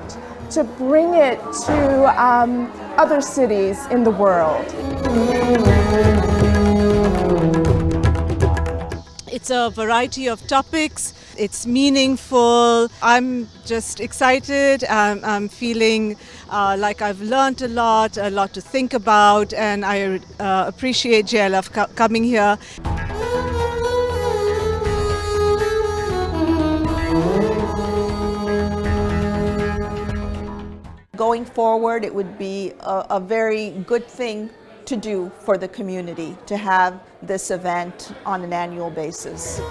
to bring it to other cities in the world. It's a variety of topics. It's meaningful. I'm just excited. I'm feeling like I've learned a lot to think about, and I appreciate JLF coming here. Going forward, it would be a very good thing to do for the community to have this event on an annual basis.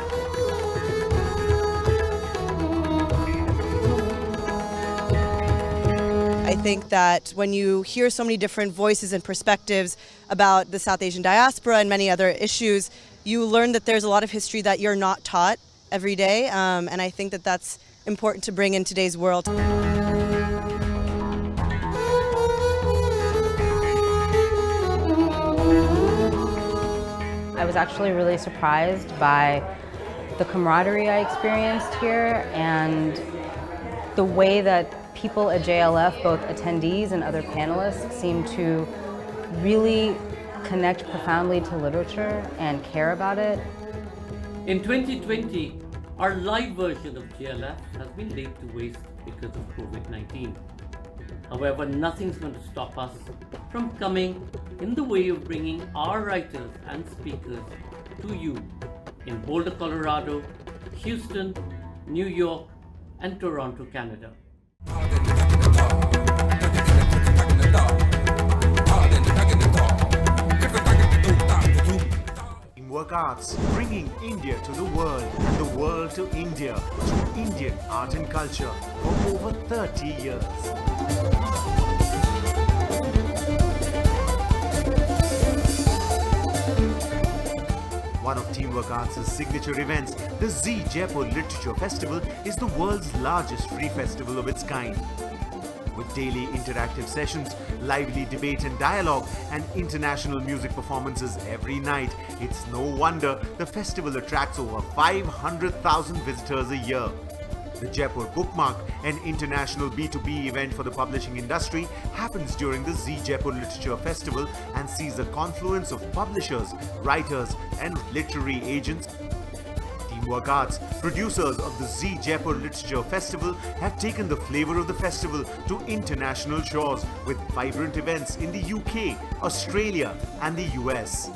I think that when you hear so many different voices and perspectives about the South Asian diaspora and many other issues, you learn that there's a lot of history that you're not taught every day, and I think that that's important to bring in today's world. I was actually really surprised by the camaraderie I experienced here and the way that people at JLF, both attendees and other panelists, seem to really connect profoundly to literature and care about it. In 2020, our live version of JLF has been laid to waste because of COVID-19. However, nothing's going to stop us from coming in the way of bringing our writers and speakers to you in Boulder, Colorado, Houston, New York, and Toronto, Canada. Teamwork Arts, bringing India to the world and the world to India through Indian art and culture for over 30 years. One of Teamwork Arts' signature events, the Z Jaipur Literature Festival, is the world's largest free festival of its kind. With daily interactive sessions, lively debate and dialogue, and international music performances every night, it's no wonder the festival attracts over 500,000 visitors a year. The Jaipur Bookmark, an international B2B event for the publishing industry, happens during the Z Jaipur Literature Festival and sees a confluence of publishers, writers, and literary agents. Teamwork Arts, producers of the Z Jaipur Literature Festival, have taken the flavor of the festival to international shores with vibrant events in the UK, Australia, and the US.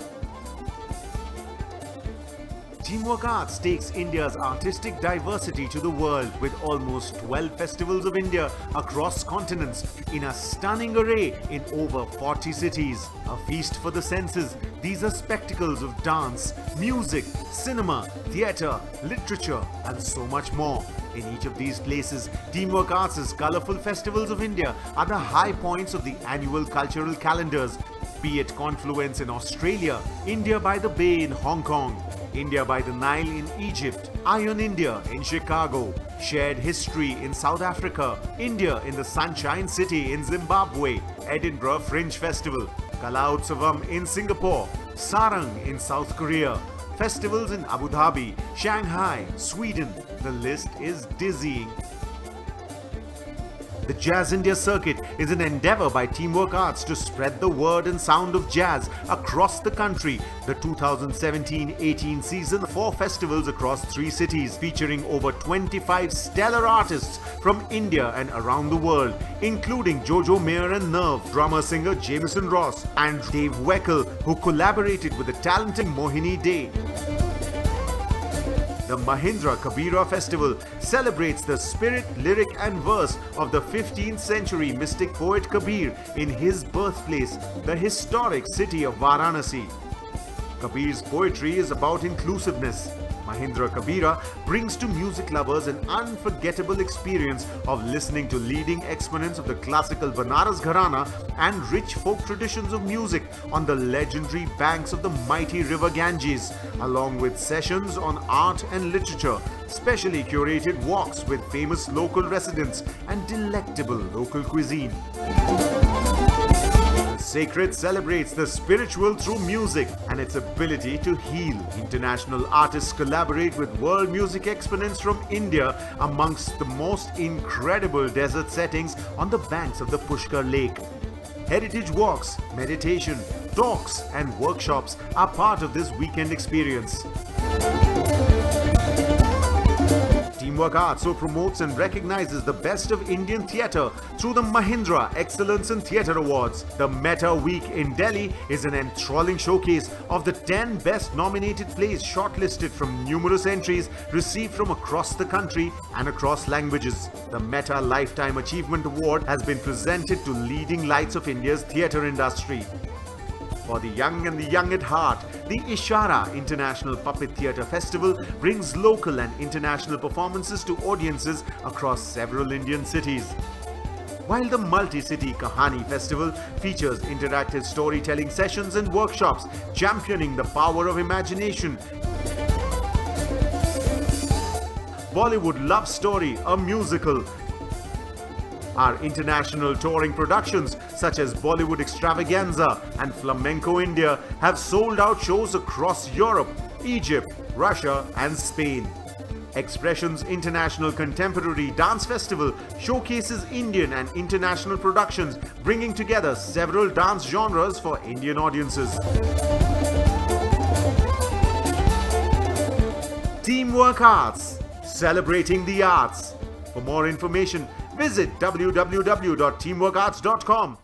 Teamwork Arts takes India's artistic diversity to the world with almost 12 festivals of India across continents in a stunning array in over 40 cities. A feast for the senses, these are spectacles of dance, music, cinema, theatre, literature, and so much more. In each of these places, Teamwork Arts' colourful festivals of India are the high points of the annual cultural calendars, be it Confluence in Australia, India by the Bay in Hong Kong, India by the Nile in Egypt, Iron India in Chicago, Shared History in South Africa, India in the Sunshine City in Zimbabwe, Edinburgh Fringe Festival, Kala Utsavam in Singapore, Sarang in South Korea, festivals in Abu Dhabi, Shanghai, Sweden. The list is dizzying. The Jazz India Circuit is an endeavor by Teamwork Arts to spread the word and sound of jazz across the country. The 2017-18 season, 4 festivals across 3 cities, featuring over 25 stellar artists from India and around the world, including Jojo Mayer and Nerve, drummer-singer Jameson Ross, and Dave Weckel, who collaborated with the talented Mohini Day. The Mahindra Kabira Festival celebrates the spirit, lyric and verse of the 15th century mystic poet Kabir in his birthplace, the historic city of Varanasi. Kabir's poetry is about inclusiveness. Mahindra Kabira brings to music lovers an unforgettable experience of listening to leading exponents of the classical Banaras Gharana and rich folk traditions of music on the legendary banks of the mighty river Ganges, along with sessions on art and literature, specially curated walks with famous local residents and delectable local cuisine. Sacred celebrates the spiritual through music and its ability to heal. International artists collaborate with world music exponents from India amongst the most incredible desert settings on the banks of the Pushkar Lake. Heritage walks, meditation, talks and workshops are part of this weekend experience. Teamwork Arts so promotes and recognizes the best of Indian theatre through the Mahindra Excellence in Theatre Awards. The Meta Week in Delhi is an enthralling showcase of the 10 best nominated plays shortlisted from numerous entries received from across the country and across languages. The Meta Lifetime Achievement Award has been presented to leading lights of India's theatre industry. For the young and the young at heart, the Ishara International Puppet Theatre Festival brings local and international performances to audiences across several Indian cities. While the Multi-City Kahani Festival features interactive storytelling sessions and workshops championing the power of imagination. Bollywood Love Story, a musical. Our international touring productions such as Bollywood Extravaganza and Flamenco India have sold out shows across Europe, Egypt, Russia and Spain. Expressions International Contemporary Dance Festival showcases Indian and international productions, bringing together several dance genres for Indian audiences. Teamwork Arts, celebrating the arts. For more information, visit www.teamworkarts.com.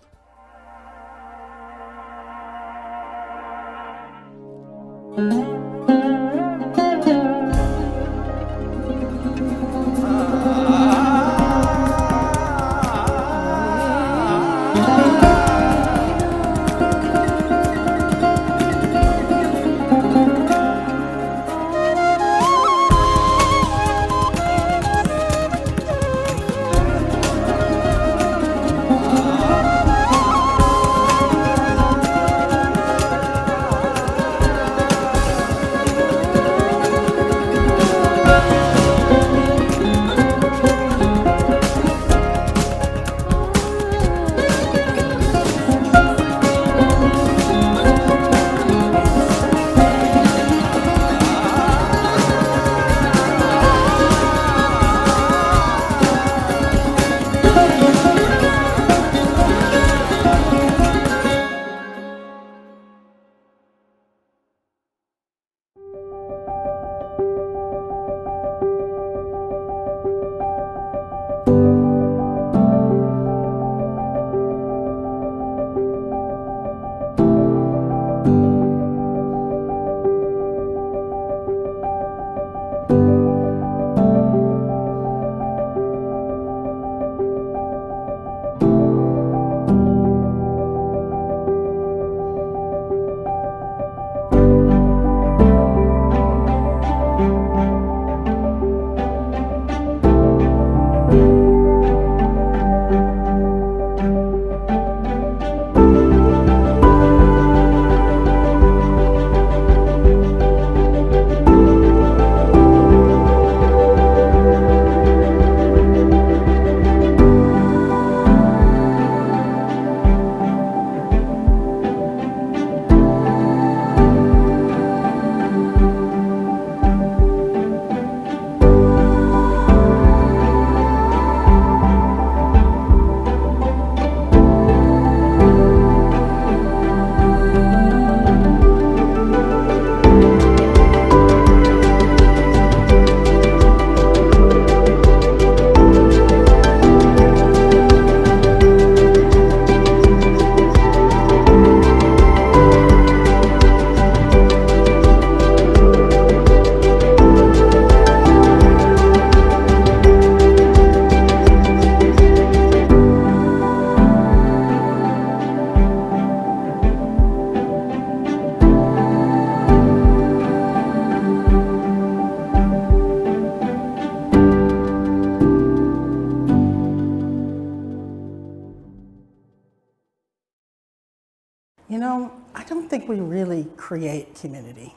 think we really create community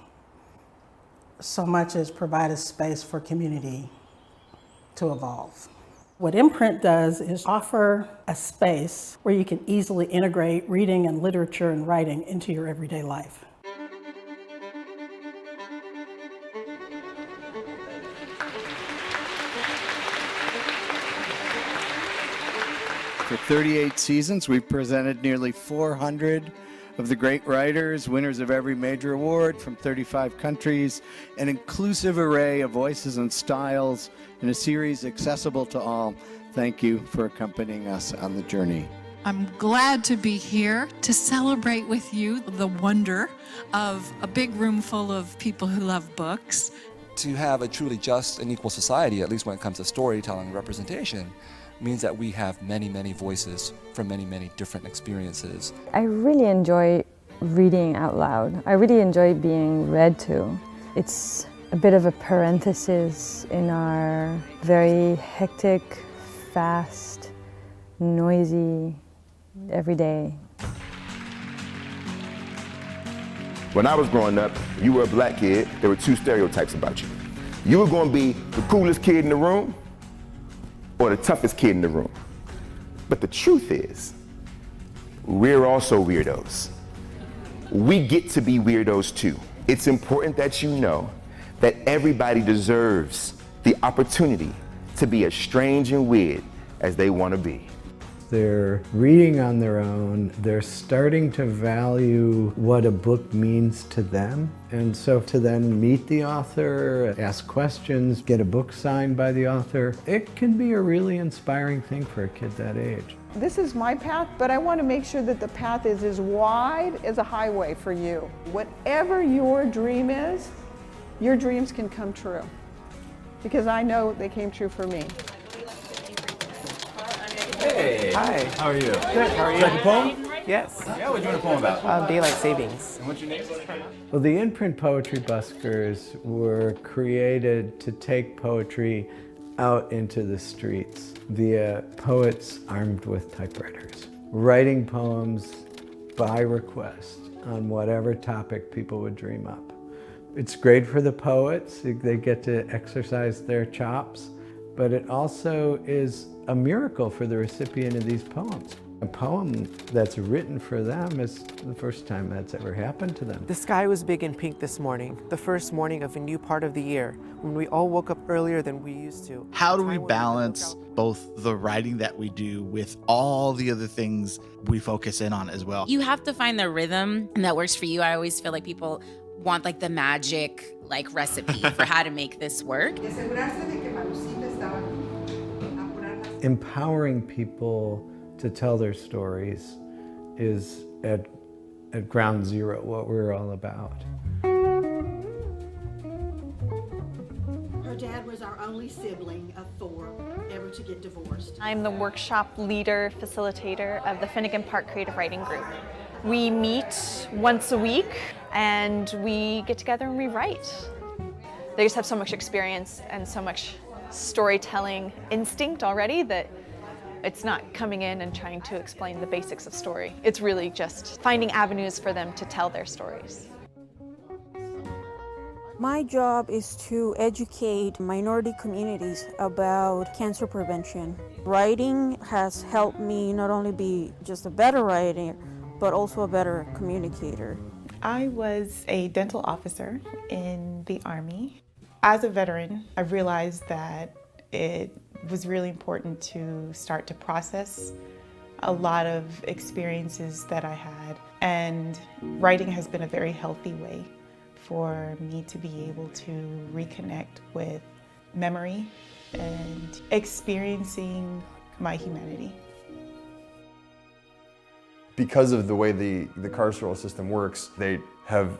so much as provide a space for community to evolve. What Imprint does is offer a space where you can easily integrate reading and literature and writing into your everyday life. For 38 seasons, we've presented nearly 400 of the great writers, winners of every major award from 35 countries, an inclusive array of voices and styles, in a series accessible to all. Thank you for accompanying us on the journey. I'm glad to be here to celebrate with you the wonder of a big room full of people who love books. To have a truly just and equal society, at least when it comes to storytelling and representation, means that we have many, many voices from many, many different experiences. I really enjoy reading out loud. I really enjoy being read to. It's a bit of a parenthesis in our very hectic, fast, noisy, everyday. When I was growing up, you were a black kid, there were two stereotypes about you. You were going to be the coolest kid in the room or the toughest kid in the room. But the truth is, we're also weirdos. We get to be weirdos too. It's important that you know that everybody deserves the opportunity to be as strange and weird as they want to be. They're reading on their own, they're starting to value what a book means to them. And so to then meet the author, ask questions, get a book signed by the author, it can be a really inspiring thing for a kid that age. This is my path, but I want to make sure that the path is as wide as a highway for you. Whatever your dream is, your dreams can come true. Because I know they came true for me. Hey. Hi. How are you? Good. How are you? Like a poem? Yes. Yeah, what do you want a poem about? Daylight savings. And what's your name? Well, the in-print poetry buskers were created to take poetry out into the streets via poets armed with typewriters, writing poems by request on whatever topic people would dream up. It's great for the poets, they get to exercise their chops, but it also is a miracle for the recipient of these poems. A poem that's written for them is the first time that's ever happened to them. The sky was big and pink this morning, the first morning of a new part of the year, when we all woke up earlier than we used to. How do we balance both the writing that we do with all the other things we focus in on as well? You have to find the rhythm that works for you. I always feel like people want like the magic recipe for how to make this work. Empowering people to tell their stories is at ground zero what we're all about. Her dad was our only sibling of 4 ever to get divorced. I'm the workshop leader, facilitator of the Finnegan Park Creative Writing Group. We meet once a week and we get together and we write. They just have so much experience and so much storytelling instinct already that it's not coming in and trying to explain the basics of story. It's really just finding avenues for them to tell their stories. My job is to educate minority communities about cancer prevention. Writing has helped me not only be just a better writer, but also a better communicator. I was a dental officer in the Army. As a veteran, I realized that it was really important to start to process a lot of experiences that I had. And writing has been a very healthy way for me to be able to reconnect with memory and experiencing my humanity. Because of the way the carceral system works, they have,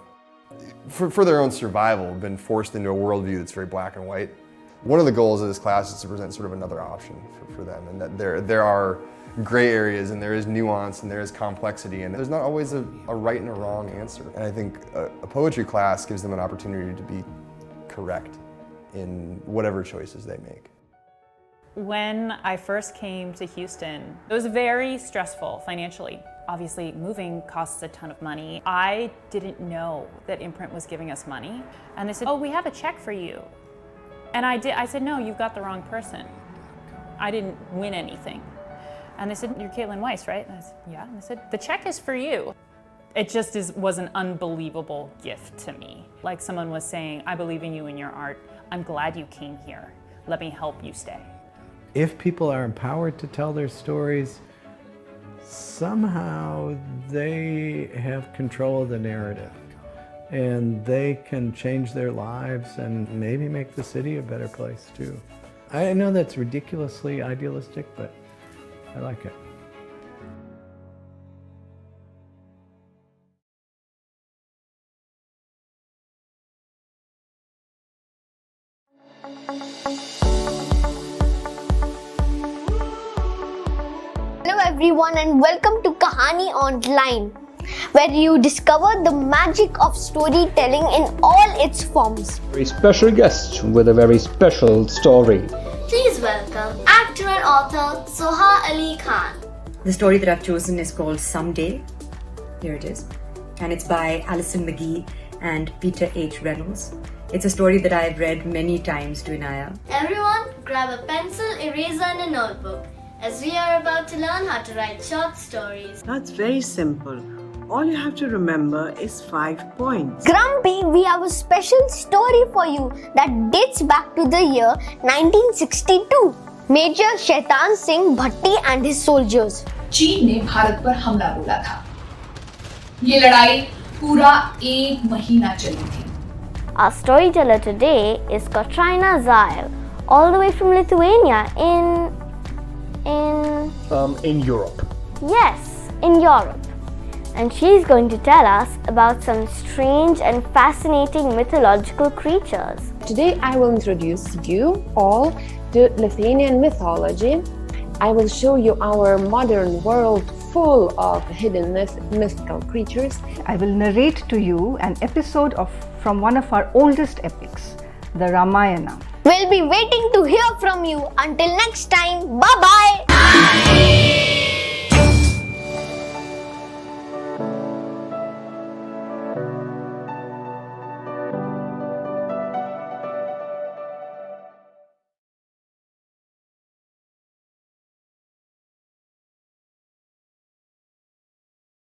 for their own survival, been forced into a worldview that's very black and white. One of the goals of this class is to present sort of another option for them, and that there are gray areas and there is nuance and there is complexity, and there's not always a right and a wrong answer. And I think a poetry class gives them an opportunity to be correct in whatever choices they make. When I first came to Houston, it was very stressful financially. Obviously, moving costs a ton of money. I didn't know that Imprint was giving us money. And they said, oh, we have a check for you. And I said, no, you've got the wrong person. I didn't win anything. And they said, you're Caitlin Weiss, right? And I said, yeah. And they said, the check is for you. It just was an unbelievable gift to me. Like someone was saying, I believe in you and your art. I'm glad you came here. Let me help you stay. If people are empowered to tell their stories, somehow they have control of the narrative and they can change their lives and maybe make the city a better place too. I know that's ridiculously idealistic, but I like it. Hello everyone and welcome to Kahani Online, where you discover the magic of storytelling in all its forms. Very special guest with a very special story. Please welcome actor and author Soha Ali Khan. The story that I've chosen is called Someday. Here it is. And it's by Alison McGee and Peter H. Reynolds. It's a story that I've read many times to Inaya. Everyone, grab a pencil, eraser and a notebook, as we are about to learn how to write short stories. That's very simple. All you have to remember is 5 points. Grumpy, we have a special story for you that dates back to the year 1962. Major Shaitan Singh Bhatti and his soldiers. चीन ने भारत पर हमला बोला था। ये लड़ाई पूरा 1 महीना चली थी। Our storyteller today is Katrina Zyle, all the way from Lithuania in Europe. Yes, in Europe. And she's going to tell us about some strange and fascinating mythological creatures. Today I will introduce you all to Lithuanian mythology. I will show you our modern world full of hidden mythical creatures. I will narrate to you an episode from one of our oldest epics, the Ramayana. We'll be waiting to hear from you. Until next time, bye-bye!